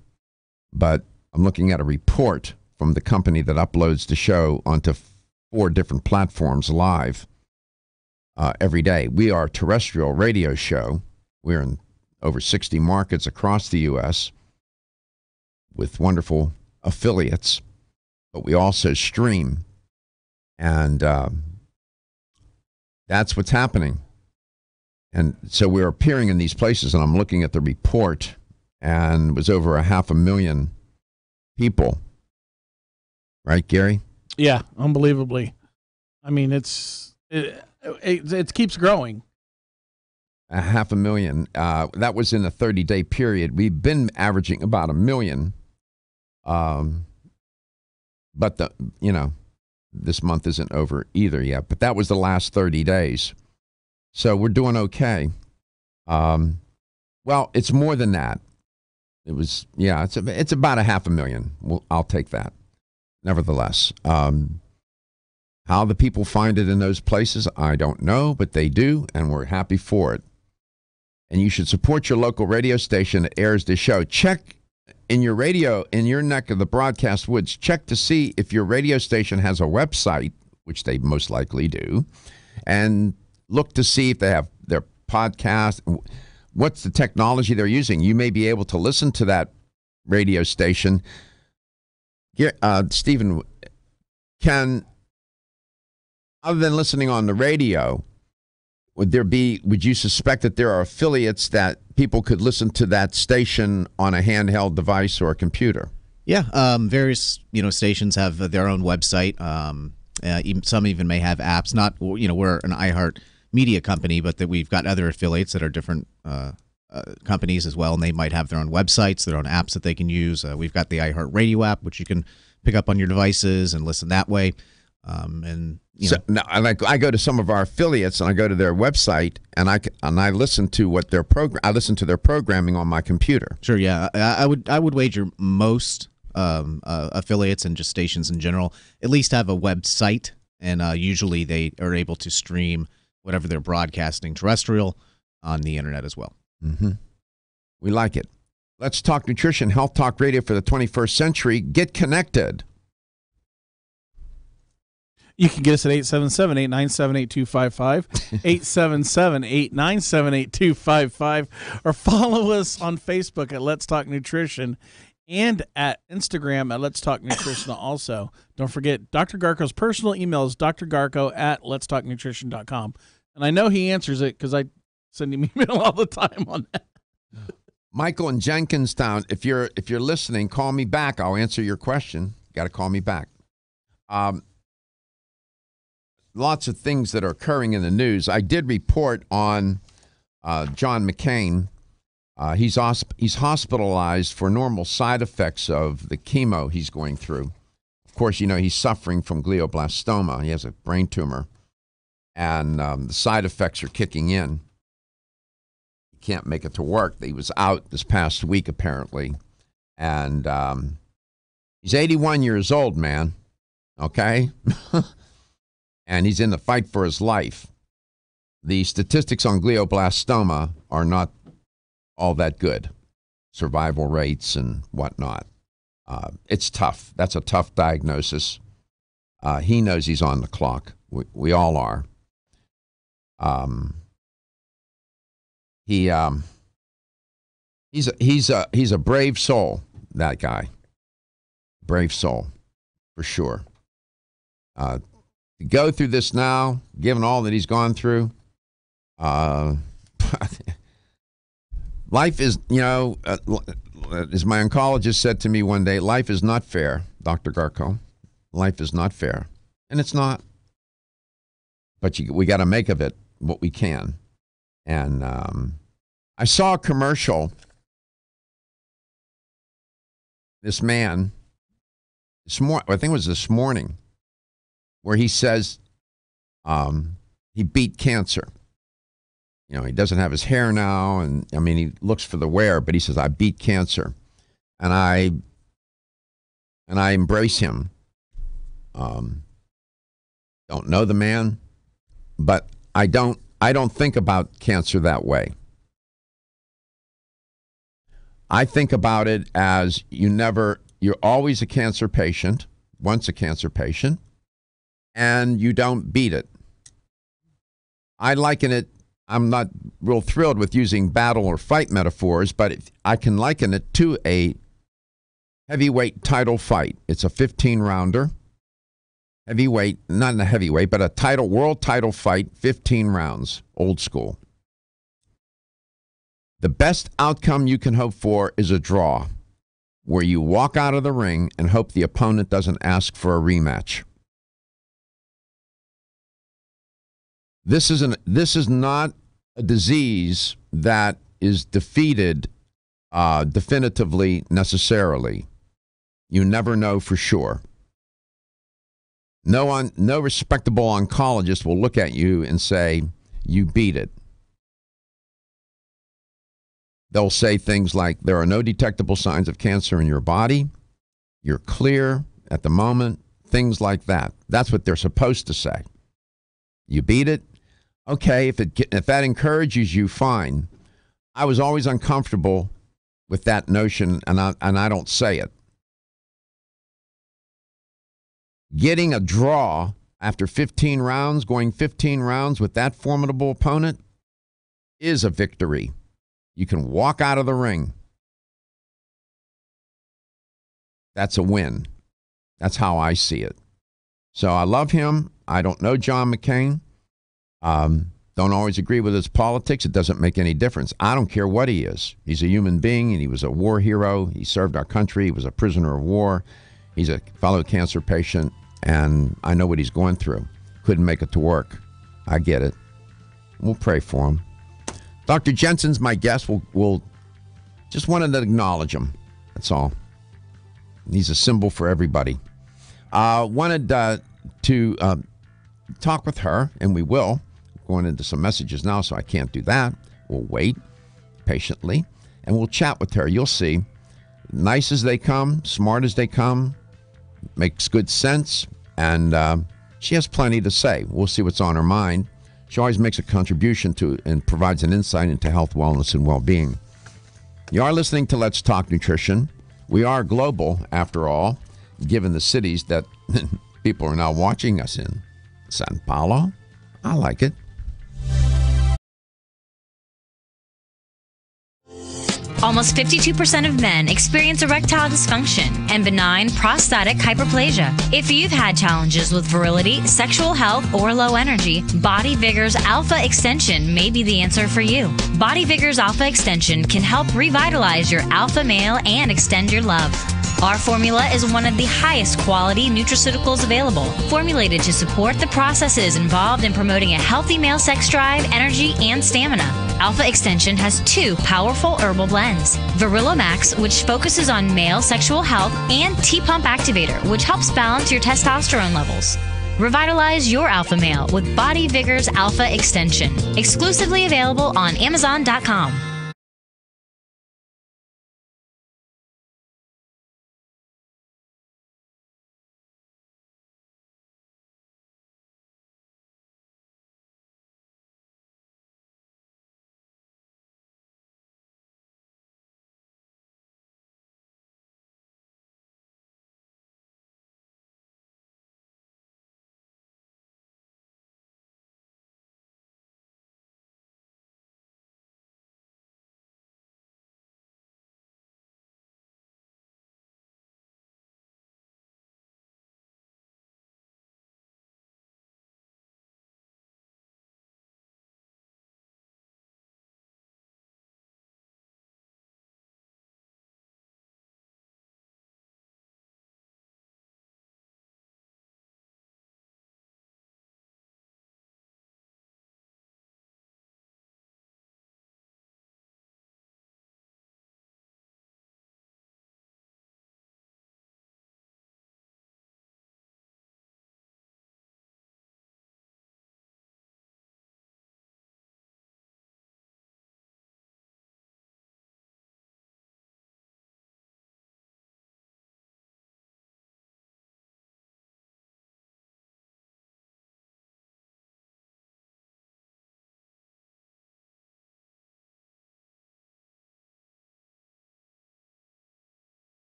But I'm looking at a report from the company that uploads the show onto 4 different platforms live every day. We are a terrestrial radio show. We're in over 60 markets across the U.S. with wonderful affiliates, but we also stream, and that's what's happening. And so we're appearing in these places, and I'm looking at the report, and it was over 500,000 people. Right, Gary? Yeah, unbelievably. I mean, it keeps growing. 500,000. That was in a 30-day period. We've been averaging about 1 million. But this month isn't over either yet. But that was the last 30 days. So we're doing okay. Well, it's more than that. It was, it's about 500,000. I'll take that. Nevertheless, how the people find it in those places, I don't know, but they do, and we're happy for it. And you should support your local radio station that airs this show. Check in your neck of the broadcast woods, check to see if your radio station has a website, which they most likely do, and look to see if they have their podcast. What's the technology they're using? You may be able to listen to that radio station. Stephen, other than listening on the radio, would you suspect that there are affiliates that people could listen to that station on a handheld device or a computer? Yeah, various stations have their own website. Some even may have apps. Not we're an iHeart media company, but that we've got other affiliates that are different companies as well, and they might have their own websites, their own apps that they can use. We've got the iHeart Radio app, which you can pick up on your devices and listen that way. I go to some of our affiliates and I go to their website and I listen to what their I listen to their programming on my computer. Sure, yeah, I would wager most affiliates and just stations in general at least have a website, and usually they are able to stream whatever they're broadcasting terrestrial on the internet as well. Mm-hmm. We like it. Let's Talk Nutrition, Health Talk Radio for the 21st century. Get connected. You can get us at 877-897-8255, 877-897-8255, or follow us on Facebook at Let's Talk Nutrition and at Instagram at Let's Talk Nutrition also. Don't forget, Dr. Garko's personal email is drgarko@letstalknutrition.com. And I know he answers it because I send him email all the time on that. Michael in Jenkinstown, if you're listening, call me back. I'll answer your question. You got to call me back. Lots of things that are occurring in the news. I did report on John McCain. He's hospitalized for normal side effects of the chemo he's going through. Of course, he's suffering from glioblastoma. He has a brain tumor, and the side effects are kicking in. He can't make it to work. He was out this past week, apparently, and he's 81 years old, man, okay? And he's in the fight for his life. The statistics on glioblastoma are not all that good, survival rates and whatnot. It's tough. That's a tough diagnosis. He knows he's on the clock. We all are. He's a brave soul, that guy. Brave soul, for sure. To go through this now, given all that he's gone through, life is, as my oncologist said to me one day, life is not fair, Dr. Garko. Life is not fair. And it's not. But we got to make of it what we can. And I saw a commercial. This man, I think it was this morning, where he says he beat cancer. He doesn't have his hair now, and he looks for the wear, but he says, I beat cancer. And I embrace him. Don't know the man, but I don't think about cancer that way. I think about it as you're always a cancer patient, once a cancer patient, and you don't beat it. I liken it, I'm not real thrilled with using battle or fight metaphors, but I can liken it to a heavyweight title fight. It's a 15-rounder. Heavyweight, not in a heavyweight, but a world title fight, 15 rounds, old school. The best outcome you can hope for is a draw, where you walk out of the ring and hope the opponent doesn't ask for a rematch. This is not a disease that is defeated definitively necessarily. You never know for sure. No respectable oncologist will look at you and say, you beat it. They'll say things like, there are no detectable signs of cancer in your body. You're clear at the moment. Things like that. That's what they're supposed to say. You beat it. Okay, if that encourages you, fine. I was always uncomfortable with that notion, and I don't say it. Getting a draw after 15 rounds, going 15 rounds with that formidable opponent is a victory. You can walk out of the ring. That's a win. That's how I see it. So I love him. I don't know John McCain. Don't always agree with his politics. It doesn't make any difference. I don't care what he is. He's a human being, and he was a war hero. He served our country. He was a prisoner of war. He's a fellow cancer patient, and I know what he's going through. Couldn't make it to work. I get it. We'll pray for him. Dr. Jensen's my guest. We'll just wanted to acknowledge him. That's all. He's a symbol for everybody. Wanted to talk with her, and we will. Going into some messages now, so I can't do that. We'll wait patiently, and we'll chat with her. You'll see. Nice as they come, smart as they come, makes good sense, and she has plenty to say. We'll see what's on her mind. She always makes a contribution to and provides an insight into health, wellness, and well-being. You are listening to Let's Talk Nutrition. We are global, after all, given the cities that people are now watching us in. Sao Paulo, I like it. Almost 52% of men experience erectile dysfunction and benign prostatic hyperplasia. If you've had challenges with virility, sexual health, or low energy, Body Vigor's Alpha Extension may be the answer for you. Body Vigor's Alpha Extension can help revitalize your alpha male and extend your love. Our formula is one of the highest quality nutraceuticals available, formulated to support the processes involved in promoting a healthy male sex drive, energy, and stamina. Alpha Extension has 2 powerful herbal blends, Virilla Max, which focuses on male sexual health, and T-Pump Activator, which helps balance your testosterone levels. Revitalize your alpha male with Body Vigor's Alpha Extension, exclusively available on Amazon.com.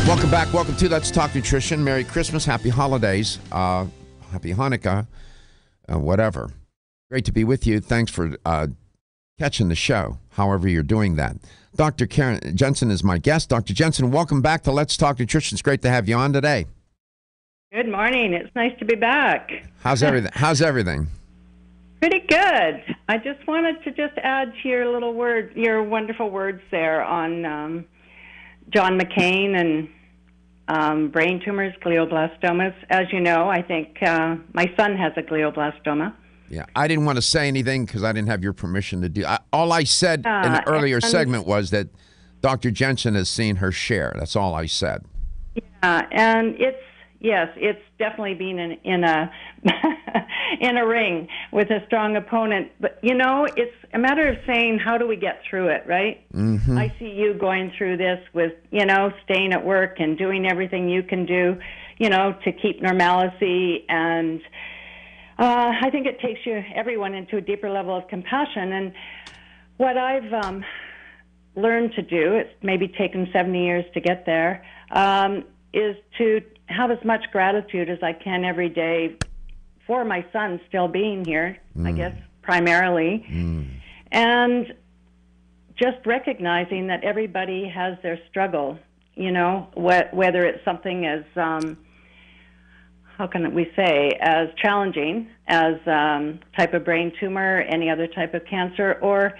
Welcome back. Welcome to Let's Talk Nutrition. Merry Christmas. Happy holidays. Happy Hanukkah. Whatever. Great to be with you. Thanks for catching the show, however you're doing that. Dr. Karen Jensen is my guest. Dr. Jensen, welcome back to Let's Talk Nutrition. It's great to have you on today. Good morning. It's nice to be back. How's everything? Pretty good. I just wanted to just add to your little words, your wonderful words there on John McCain and brain tumors, glioblastomas. As you know, I think my son has a glioblastoma. Yeah, I didn't want to say anything because I didn't have your permission to do. All I said in an earlier segment was that Dr. Jensen has seen her share. That's all I said. Yeah, and it's definitely been in a in a ring with a strong opponent. But it's a matter of saying, how do we get through it, right? Mm-hmm. I see you going through this with staying at work and doing everything you can do, to keep normalcy, and I think it takes everyone into a deeper level of compassion. And what I've learned to do, it's maybe taken 70 years to get there, is to have as much gratitude as I can every day for my son still being here, I guess, primarily. And just recognizing that everybody has their struggle, whether it's something as, how can we say, as challenging as type of brain tumor, any other type of cancer, or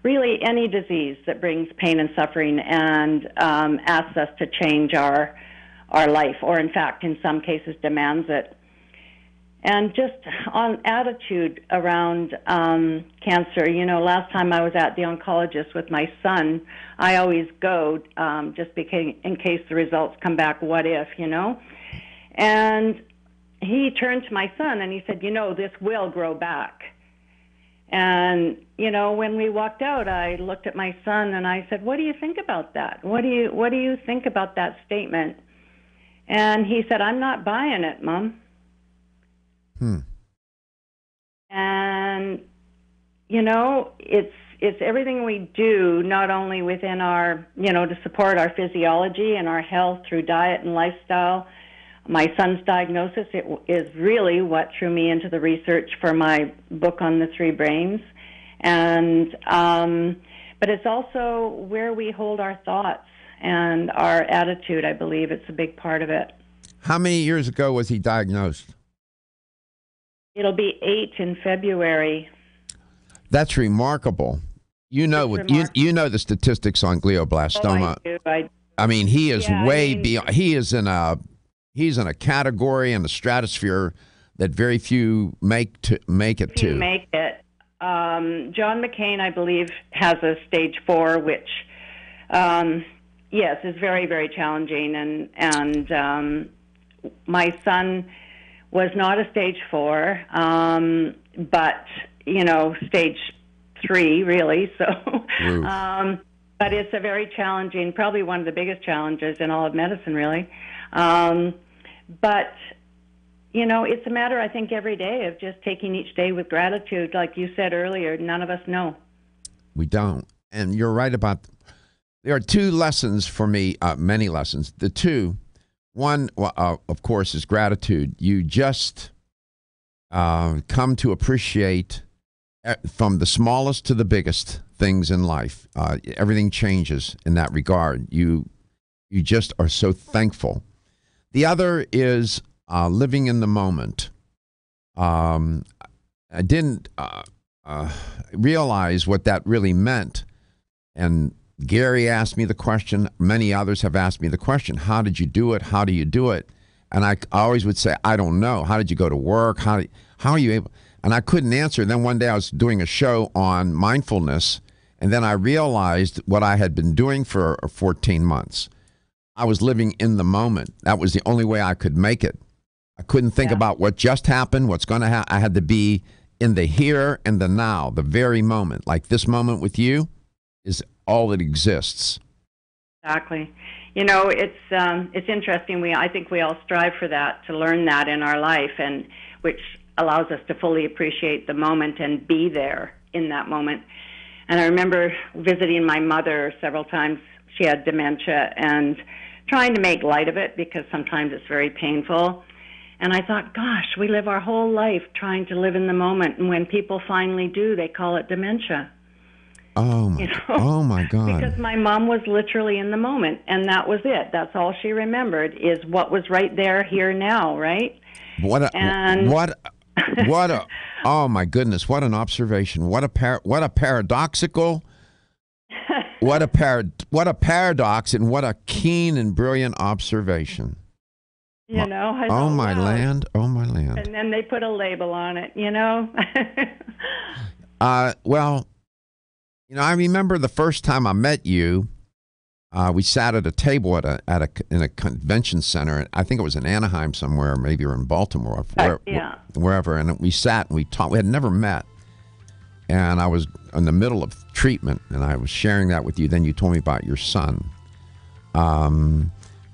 really any disease that brings pain and suffering and asks us to change our life, or in fact, in some cases, demands it. And just on attitude around cancer, last time I was at the oncologist with my son, I always go just in case the results come back, what if, And he turned to my son and he said, this will grow back. And, when we walked out, I looked at my son and I said, what do you think about that? What do you think about that statement? And he said, I'm not buying it, Mom. And, it's everything we do, not only within our, to support our physiology and our health through diet and lifestyle. My son's diagnosis is really what threw me into the research for my book on the three brains. And, but it's also where we hold our thoughts and our attitude. I believe it's a big part of it. How many years ago was he diagnosed? It'll be 8 in February. That's remarkable. You know the statistics on glioblastoma. Oh, I do. I mean, he is beyond. He's in a category in the stratosphere that very few make it to. Make it. John McCain, I believe, has a stage 4, which, yes, is very, very challenging. And my son was not a stage 4, but stage 3 really. So, but it's a very challenging, probably one of the biggest challenges in all of medicine, really. But it's a matter, I think, every day of just taking each day with gratitude. Like you said earlier, none of us know. We don't. And you're right about, there are 2 lessons for me, many lessons. The 2, one, of course, is gratitude. You just come to appreciate from the smallest to the biggest things in life. Everything changes in that regard. You just are so thankful. The other is living in the moment. I didn't realize what that really meant. And Gary asked me the question. Many others have asked me the question, how did you do it? How do you do it? And I always would say, I don't know. How did you go to work? How are you able? And I couldn't answer. Then one day I was doing a show on mindfulness, and then I realized what I had been doing for 14 months. I was living in the moment. That was the only way I could make it. I couldn't think about what just happened, what's going to happen. I had to be in the here and the now, the very moment. Like this moment with you is all that exists. Exactly. It's interesting. I think we all strive for that, to learn that in our life, and which allows us to fully appreciate the moment and be there in that moment. And I remember visiting my mother several times. She had dementia, and trying to make light of it because sometimes it's very painful. And I thought, gosh, we live our whole life trying to live in the moment, and when people finally do, they call it dementia. Oh my God. Because my mom was literally in the moment, and that was it. That's all she remembered, is what was right there, here, now, right? Oh my goodness, what an observation. What a paradoxical, what a paradox, and what a keen and brilliant observation. You know, I oh thought, my wow. land, oh my land. And then they put a label on it, you know. Well, I remember the first time I met you. We sat at a table in a convention center. I think it was in Anaheim somewhere, maybe or in Baltimore, wherever. And we sat and we talked. We had never met. And I was in the middle of treatment, and I was sharing that with you. Then you told me about your son.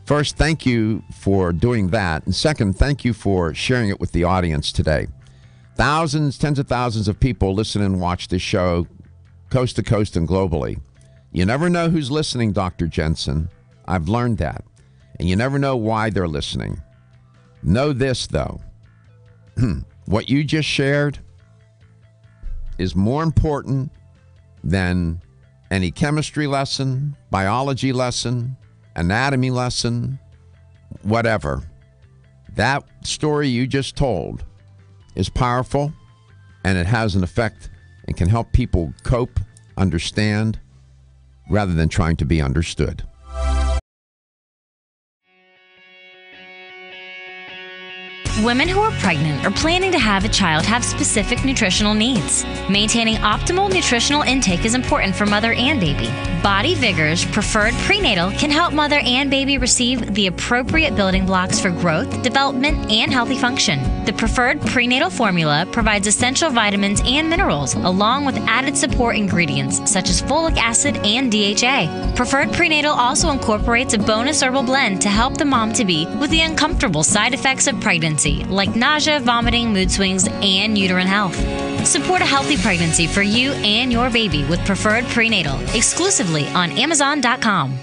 First, thank you for doing that. And second, thank you for sharing it with the audience today. Thousands, tens of thousands of people listen and watch this show coast to coast and globally. You never know who's listening, Dr. Jensen. I've learned that. And you never know why they're listening. Know this, though. What you just shared is more important than any chemistry lesson, biology lesson, anatomy lesson, whatever. That story you just told is powerful, and it has an effect and can help people cope, understand, rather than trying to be understood. Women who are pregnant or planning to have a child have specific nutritional needs. Maintaining optimal nutritional intake is important for mother and baby. Body Vigor's Preferred Prenatal can help mother and baby receive the appropriate building blocks for growth, development, and healthy function. The Preferred Prenatal formula provides essential vitamins and minerals, along with added support ingredients such as folic acid and DHA. Preferred Prenatal also incorporates a bonus herbal blend to help the mom-to-be with the uncomfortable side effects of pregnancy, like nausea, vomiting, mood swings, and uterine health. Support a healthy pregnancy for you and your baby with Preferred Prenatal, exclusively on Amazon.com.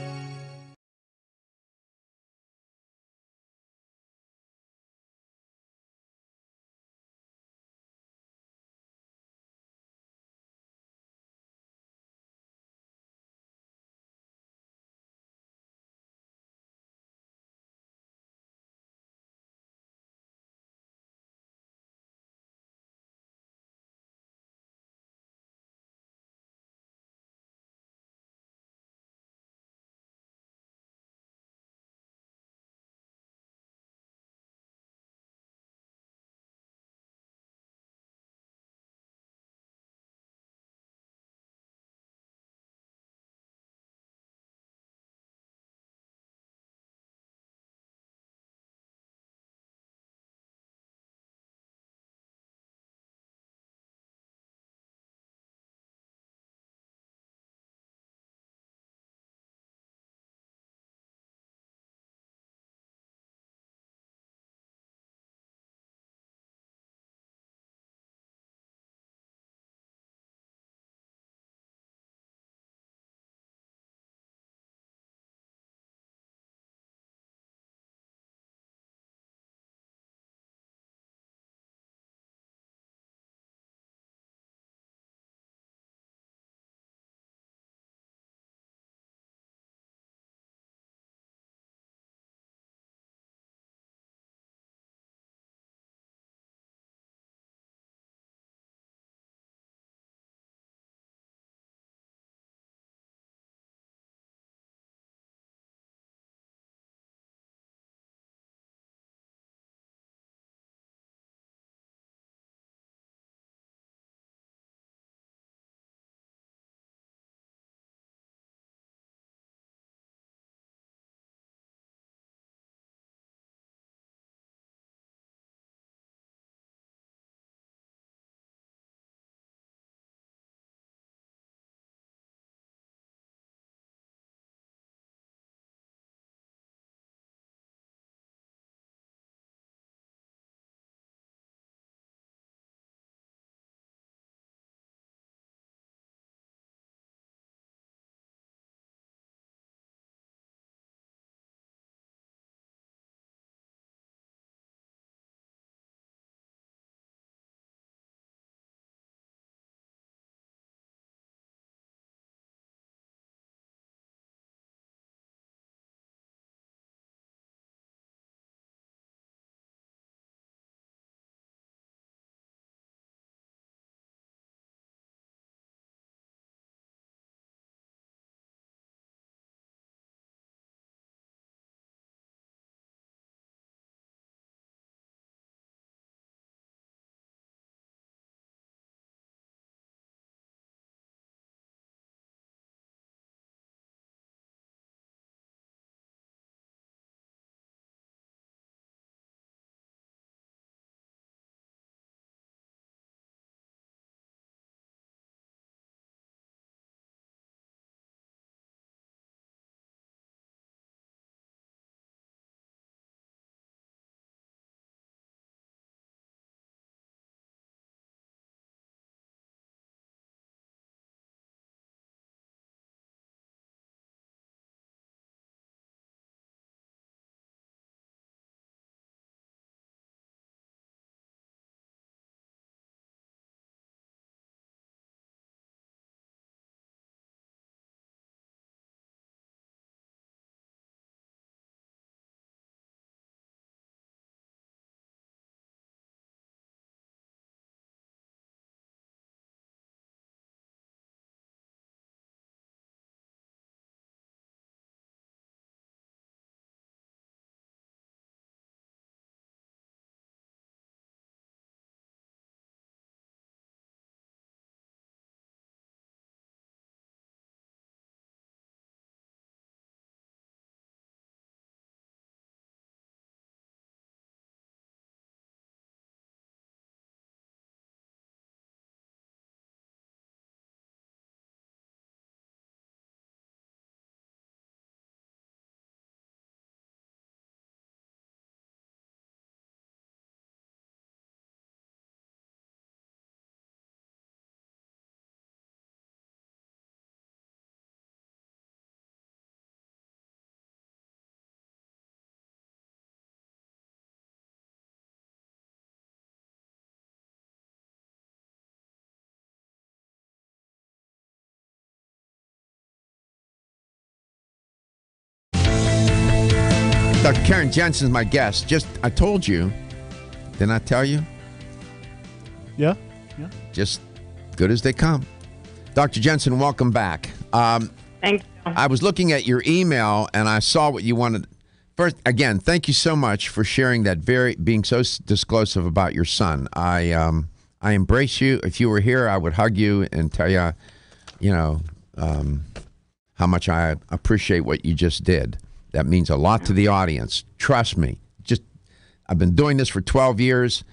Dr. Karen Jensen is my guest. I told you. Didn't I tell you? Yeah. Just good as they come. Dr. Jensen, welcome back. Thank you. I was looking at your email and I saw what you wanted. First, again, thank you so much for sharing that, being so disclosive about your son. I embrace you. If you were here, I would hug you and tell you, how much I appreciate what you just did. That means a lot to the audience. Trust me. I've been doing this for 12 years.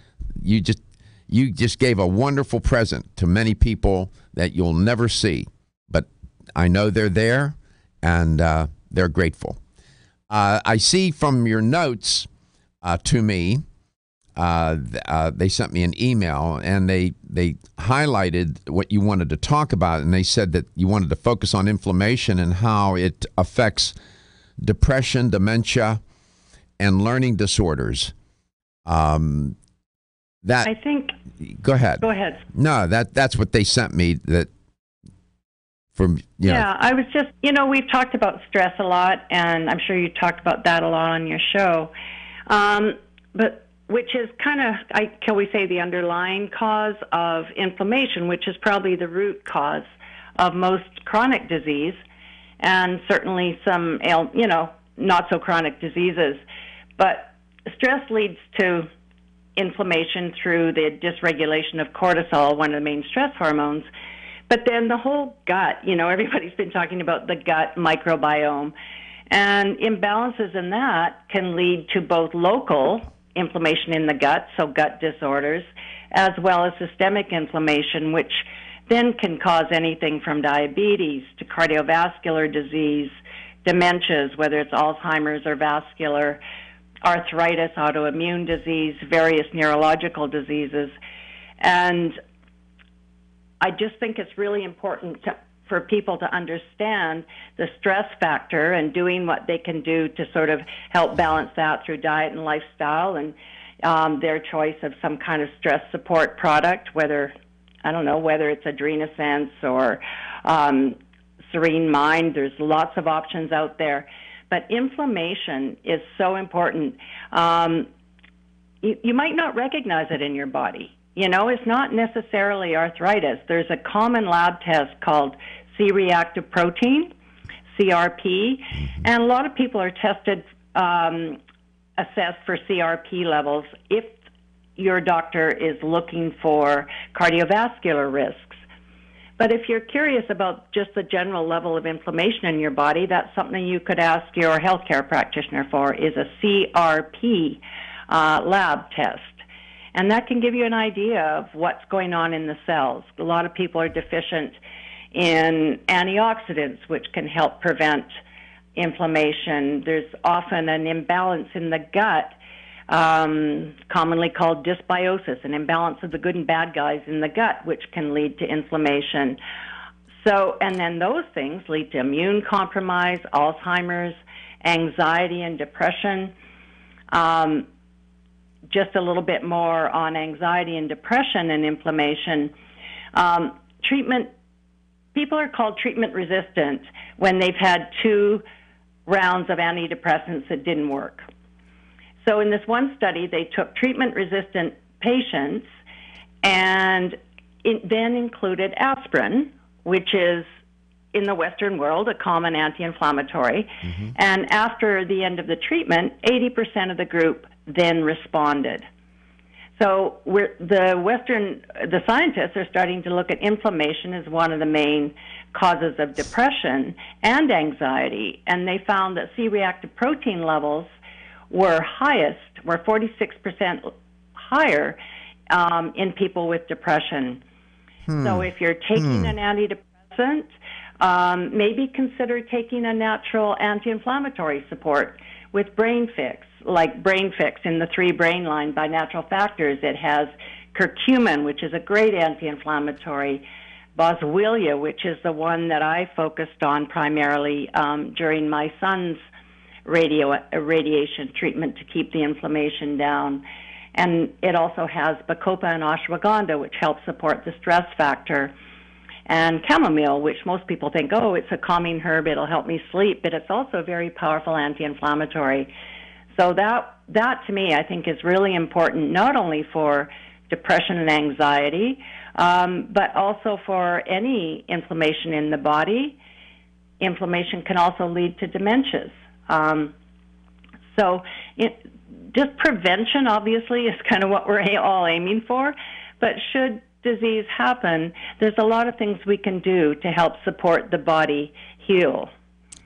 You just gave a wonderful present to many people that you'll never see, but I know they're there and they're grateful. I see from your notes to me, they sent me an email and they highlighted what you wanted to talk about, and they said that you wanted to focus on inflammation and how it affects depression, dementia, and learning disorders. I think. Go ahead. Go ahead. No, that's what they sent me. That from I was just we've talked about stress a lot, and I'm sure you talked about that a lot on your show, but which is kind of, can we say, the underlying cause of inflammation, which is probably the root cause of most chronic disease, and certainly some not so chronic diseases, but stress leads to inflammation through the dysregulation of cortisol, one of the main stress hormones. But then the whole gut, everybody's been talking about the gut microbiome, and imbalances in that can lead to both local inflammation in the gut, so gut disorders, as well as systemic inflammation, which then can cause anything from diabetes to cardiovascular disease, dementias, whether it's Alzheimer's or vascular, arthritis, autoimmune disease, various neurological diseases. And I just think it's really important for people to understand the stress factor and doing what they can do to sort of help balance that through diet and lifestyle, and their choice of some kind of stress support product, whether it's Adrenasense or Serene Mind. There's lots of options out there. But inflammation is so important. You might not recognize it in your body. It's not necessarily arthritis. There's a common lab test called C-reactive protein, CRP, and a lot of people are tested, assessed for CRP levels if your doctor is looking for cardiovascular risks. But if you're curious about just the general level of inflammation in your body, that's something you could ask your healthcare practitioner for, is a CRP lab test. And that can give you an idea of what's going on in the cells. A lot of people are deficient in antioxidants, which can help prevent inflammation. There's often an imbalance in the gut, commonly called dysbiosis, an imbalance of the good and bad guys in the gut, which can lead to inflammation. So, and then those things lead to immune compromise, Alzheimer's, anxiety and depression. Just a little bit more on anxiety and depression and inflammation. People are called treatment resistant when they've had 2 rounds of antidepressants that didn't work. So in this one study, they took treatment-resistant patients and it then included aspirin, which is, in the Western world, a common anti-inflammatory. Mm-hmm. And after the end of the treatment, 80% of the group then responded. So the scientists are starting to look at inflammation as one of the main causes of depression and anxiety, and they found that C-reactive protein levels were 46% higher in people with depression. So if you're taking an antidepressant, maybe consider taking a natural anti-inflammatory support with Brain Fix, like Brain Fix in the 3 Brain line by Natural Factors. It has curcumin, which is a great anti-inflammatory, boswellia, which is the one that I focused on primarily during my son's radiation treatment to keep the inflammation down. And it also has bacopa and ashwagandha, which helps support the stress factor. And chamomile, which most people think, oh, it's a calming herb, it'll help me sleep, but it's also a very powerful anti-inflammatory. So that to me, I think, is really important, not only for depression and anxiety, but also for any inflammation in the body. Inflammation can also lead to dementias. Just prevention, obviously, is kind of what we're all aiming for. But should disease happen, there's a lot of things we can do to help support the body heal.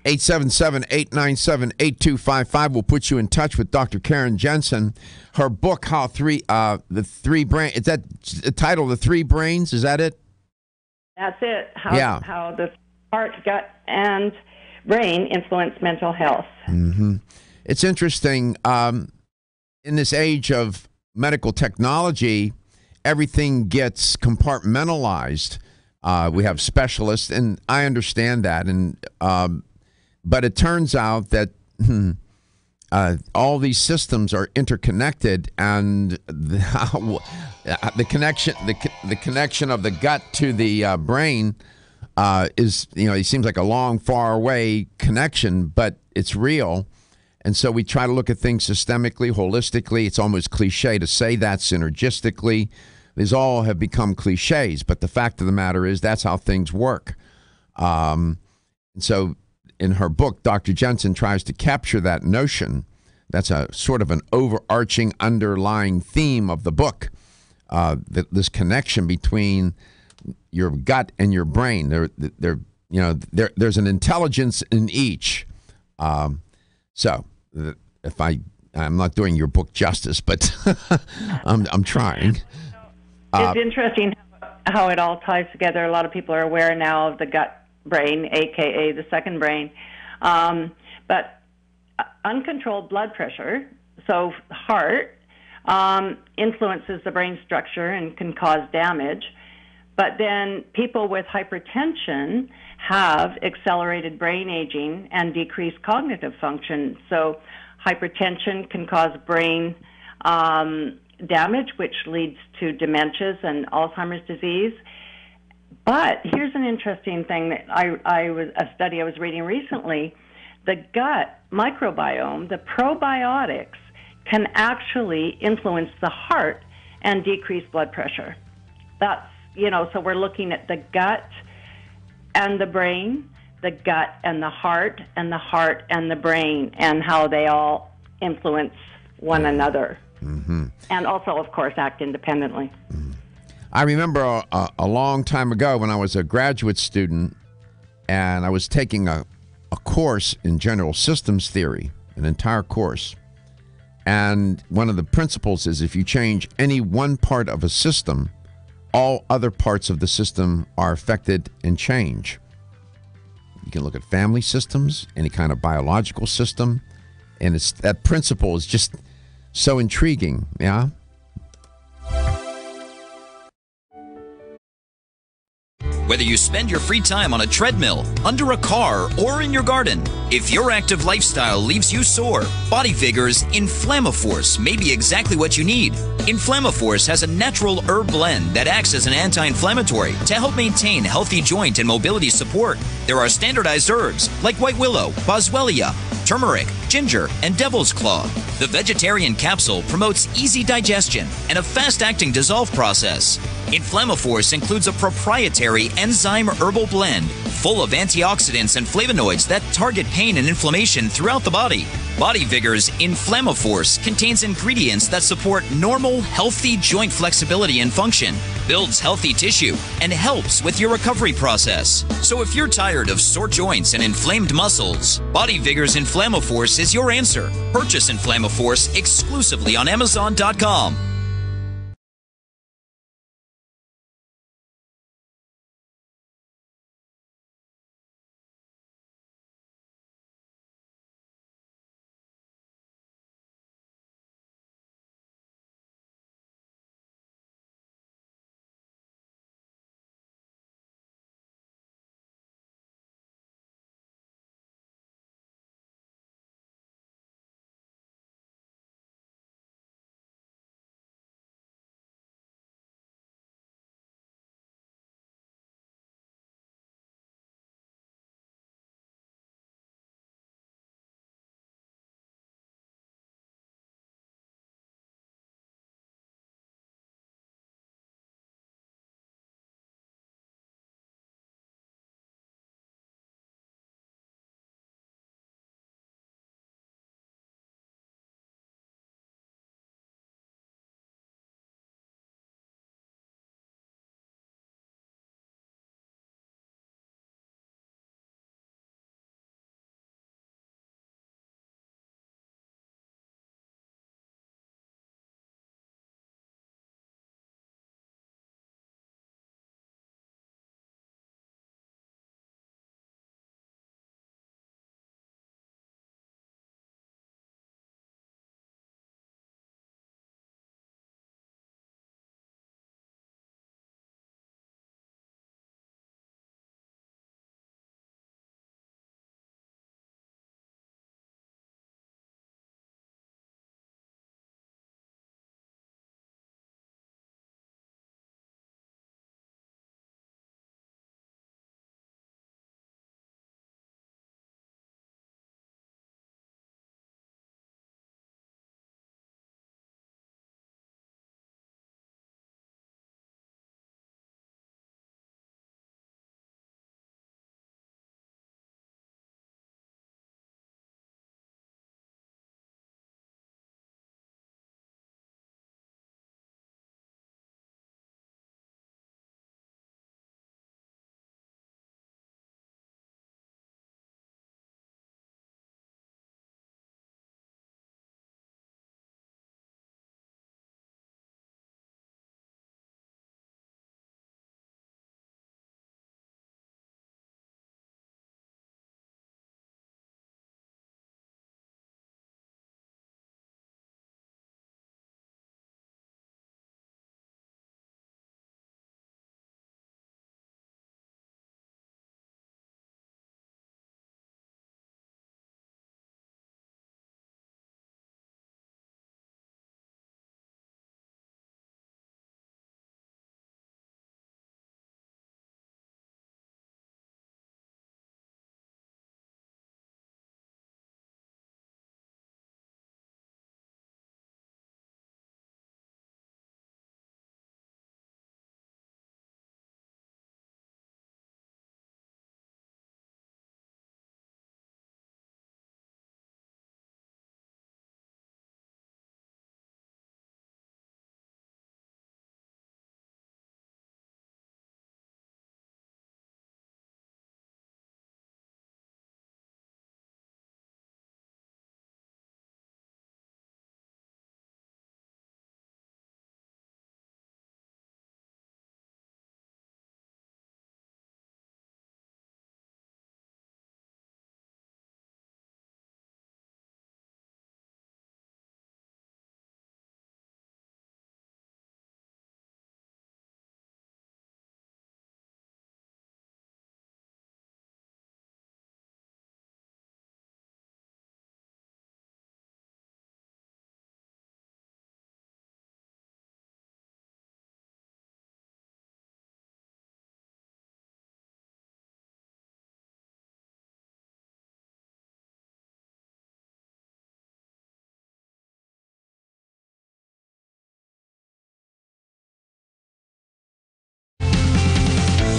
877-897-8255 will put you in touch with Dr. Karen Jensen. Her book, The Three Brains, is that the title, The Three Brains? Is that it? That's it. How the heart, gut, and brain influence mental health. Mm-hmm. It's interesting. In this age of medical technology, everything gets compartmentalized. We have specialists, and I understand that. But it turns out that all these systems are interconnected, and the connection of the gut to the brain is, it seems like a long, far away connection, but it's real. And so we try to look at things systemically, holistically. It's almost cliche to say that, synergistically. These all have become cliches, but the fact of the matter is that's how things work. And so in her book, Dr. Jensen tries to capture that notion. That's a sort of an overarching underlying theme of the book, this connection between your gut and your brain. There's an intelligence in each. So if I'm not doing your book justice, but I'm trying. It's interesting how it all ties together. A lot of people are aware now of the gut brain, aka the second brain. But uncontrolled blood pressure, so heart, influences the brain structure and can cause damage. But then people with hypertension have accelerated brain aging and decreased cognitive function. So hypertension can cause brain damage, which leads to dementias and Alzheimer's disease. But here's an interesting thing that a study I was reading recently. The gut microbiome, the probiotics, can actually influence the heart and decrease blood pressure. That's, so we're looking at the gut and the brain, the gut and the heart and the brain, and how they all influence one another. Mm-hmm. And also, of course, act independently. Mm-hmm. I remember a long time ago when I was a graduate student and I was taking a course in general systems theory, an entire course. And one of the principles is if you change any one part of a system, all other parts of the system are affected and change. You can look at family systems, any kind of biological system, and that principle is just so intriguing, yeah? Whether you spend your free time on a treadmill, under a car, or in your garden, if your active lifestyle leaves you sore, Body Vigor's Inflammaforce may be exactly what you need. Inflammaforce has a natural herb blend that acts as an anti-inflammatory to help maintain healthy joint and mobility support. There are standardized herbs like white willow, boswellia, turmeric, ginger, and devil's claw. The vegetarian capsule promotes easy digestion and a fast-acting dissolve process. Inflammaforce includes a proprietary enzyme herbal blend full of antioxidants and flavonoids that target pain and inflammation throughout the body. Body Vigor's Inflammaforce contains ingredients that support normal, healthy joint flexibility and function, builds healthy tissue, and helps with your recovery process. So if you're tired of sore joints and inflamed muscles, Body Vigor's Inflammaforce is your answer. Purchase Inflammaforce exclusively on Amazon.com.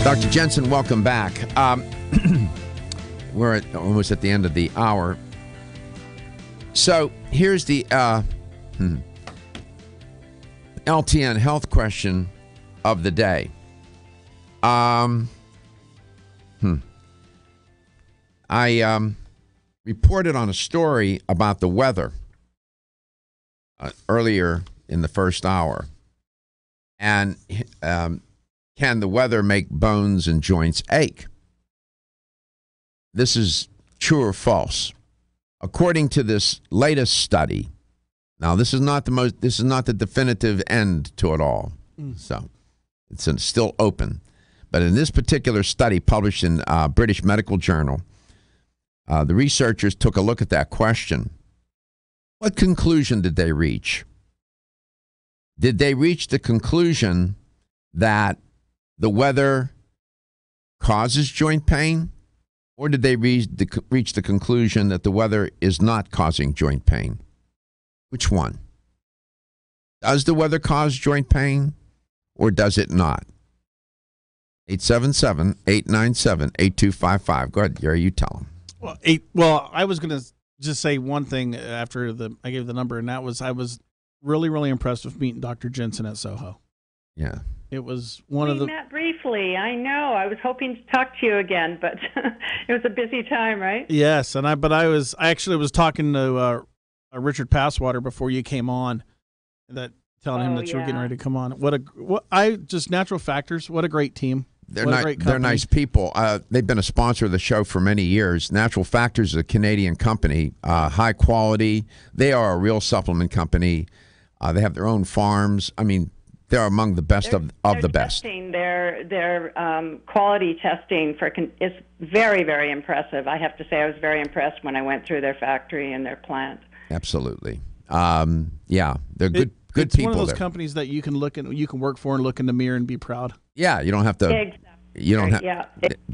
Dr. Jensen, welcome back. We're almost at the end of the hour. So here's the LTN health question of the day. I reported on a story about the weather earlier in the first hour. And can the weather make bones and joints ache? This is true or false. According to this latest study, now this is not the definitive end to it all. So it's still open. But in this particular study published in British Medical Journal, the researchers took a look at that question. What conclusion did they reach? Did they reach the conclusion that the weather causes joint pain? Or did they reach the conclusion that the weather is not causing joint pain? Which one? Does the weather cause joint pain or does it not? 877-897-8255. Go ahead, Gary, you tell them. Well, I was going to just say one thing after I gave the number, and that was I was really, really impressed with meeting Dr. Jensen at Soho. Yeah. It was one of the... We met briefly. I know. I was hoping to talk to you again, but it was a busy time, right? Yes, and I actually was talking to Richard Passwater before you came on, telling him that you were getting ready to come on. Natural Factors. What a great team. They're nice people. They've been a sponsor of the show for many years. Natural Factors is a Canadian company, high quality. They are a real supplement company. They have their own farms. I mean, they're among the best of the best. Their quality testing is very, very impressive. I have to say I was very impressed when I went through their factory and their plant. Absolutely. Yeah, they're good people. It's one of those companies that you can work for and look in the mirror and be proud. Yeah, you don't have to. Exactly. You don't have. Yeah.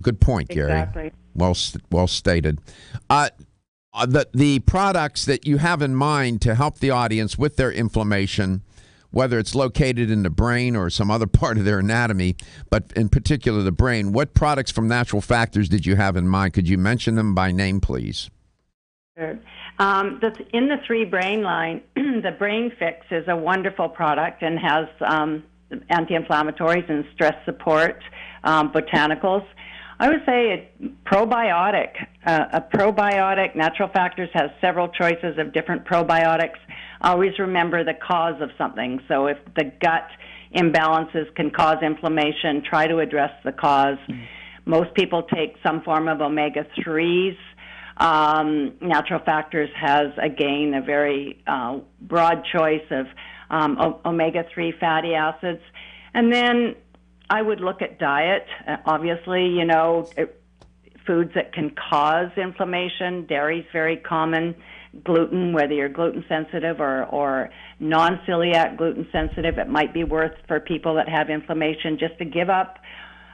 Good point, Gary. Exactly. Well stated. The products that you have in mind to help the audience with their inflammation, whether it's located in the brain or some other part of their anatomy, but in particular the brain, what products from Natural Factors did you have in mind? Could you mention them by name, please? Sure. In the 3 brain line, the Brain Fix is a wonderful product and has anti-inflammatories and stress support, botanicals. I would say a probiotic. Natural Factors has several choices of different probiotics. Always remember the cause of something. So if the gut imbalances can cause inflammation, try to address the cause. Most people take some form of omega-3s. Natural Factors has, again, a very broad choice of omega-3 fatty acids. And then I would look at diet. Obviously, foods that can cause inflammation. Dairy is very common. Gluten, whether you're gluten sensitive or non-celiac gluten sensitive, it might be worth for people that have inflammation just to give up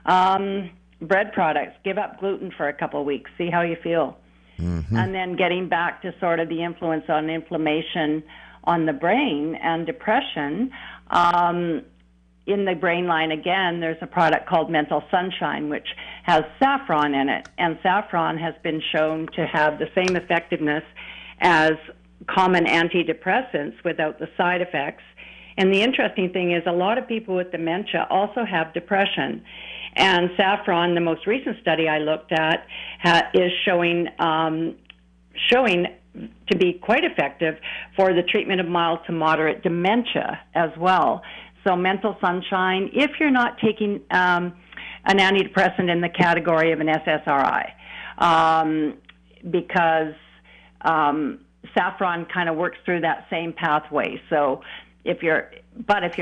bread products. Give up gluten for a couple of weeks. See how you feel. Mm-hmm. And then getting back to sort of the influence on inflammation on the brain and depression. In the brain line, again, there's a product called Mental Sunshine, which has saffron in it. And saffron has been shown to have the same effectiveness as common antidepressants without the side effects. And the interesting thing is a lot of people with dementia also have depression. And saffron, the most recent study I looked at, is showing to be quite effective for the treatment of mild to moderate dementia as well. So Mental Sunshine, if you're not taking an antidepressant in the category of an SSRI, because saffron kind of works through that same pathway. So if you're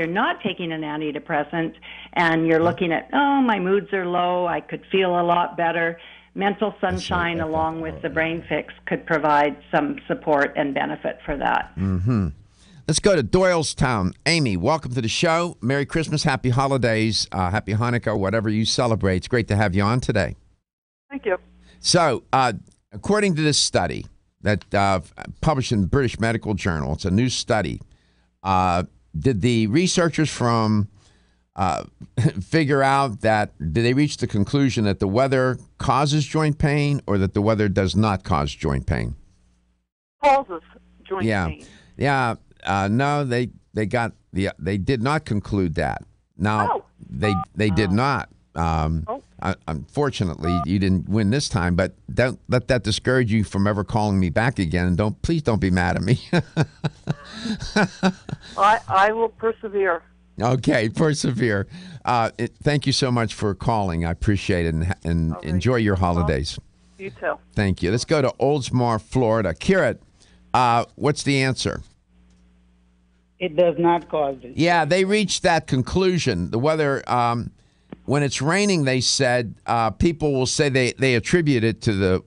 not taking an antidepressant and you're looking at, my moods are low, I could feel a lot better, Mental Sunshine along with the Brain Fix could provide some support and benefit for that. Mm-hmm. Let's go to Doylestown. Amy, welcome to the show. Merry Christmas, Happy Holidays, Happy Hanukkah, whatever you celebrate. It's great to have you on today. Thank you. So, according to this study that published in the British Medical Journal, it's a new study, did the researchers from figure out that, did they reach the conclusion that the weather causes joint pain or that the weather does not cause joint pain? Causes joint pain. Yeah. No, they did not conclude that. Now, they did not. Unfortunately, you didn't win this time, but don't let that discourage you from ever calling me back again. And please don't be mad at me. I will persevere. Okay, persevere. Thank you so much for calling. I appreciate it, and enjoy your holidays. You too. Thank you. Let's go to Oldsmar, Florida. Kirit, what's the answer? It does not cause it. Yeah, they reached that conclusion. The weather, when it's raining, they said, people will say they attribute it to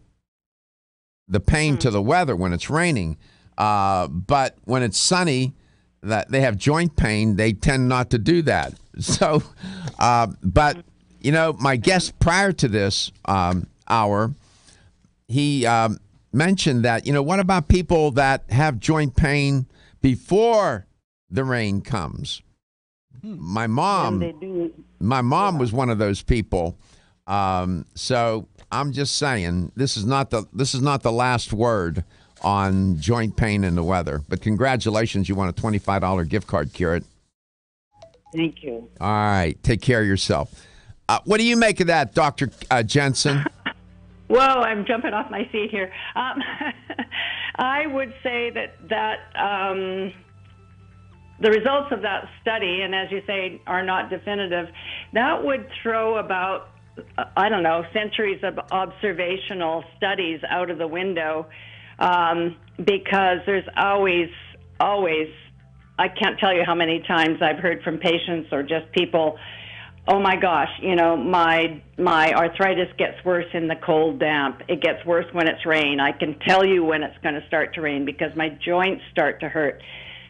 the pain to the weather when it's raining. But when it's sunny, that they have joint pain, they tend not to do that. So, but, my guest prior to this hour, he mentioned that, what about people that have joint pain before the rain comes? My mom was one of those people. So I'm just saying, this is not the last word on joint pain and the weather. But congratulations, you won a $25 gift card, Kirit. Thank you. All right, take care of yourself. What do you make of that, Dr. Jensen? Whoa, I'm jumping off my seat here. I would say that the results of that study, and as you say, are not definitive, that would throw about, centuries of observational studies out of the window, because there's always, I can't tell you how many times I've heard from patients or just people, oh my gosh, my arthritis gets worse in the cold damp. It gets worse when it's rain. I can tell you when it's going to start to rain because my joints start to hurt.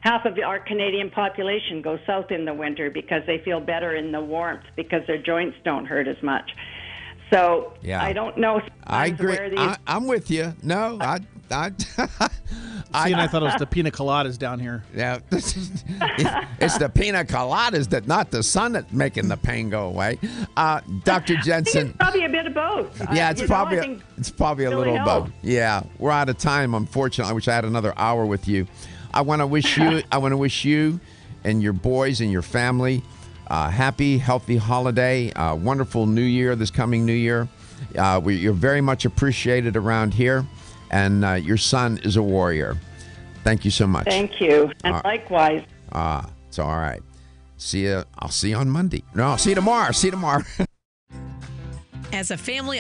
Half of our Canadian population goes south in the winter because they feel better in the warmth because their joints don't hurt as much. So yeah. I don't know. I agree. I'm with you. No, I I thought it was the pina coladas down here. Yeah, it's the pina coladas not the sun that's making the pain go away. Dr. Jensen, it's probably a bit of both. Yeah, it's probably a little both. Yeah, we're out of time. Unfortunately, I wish I had another hour with you. I want to wish you and your boys and your family happy, healthy holiday, wonderful New Year. This coming New Year, you're very much appreciated around here. And your son is a warrior. Thank you so much. Thank you. And likewise. It's all right. See you. I'll see you on Monday. No, I'll see you tomorrow. See you tomorrow. As a family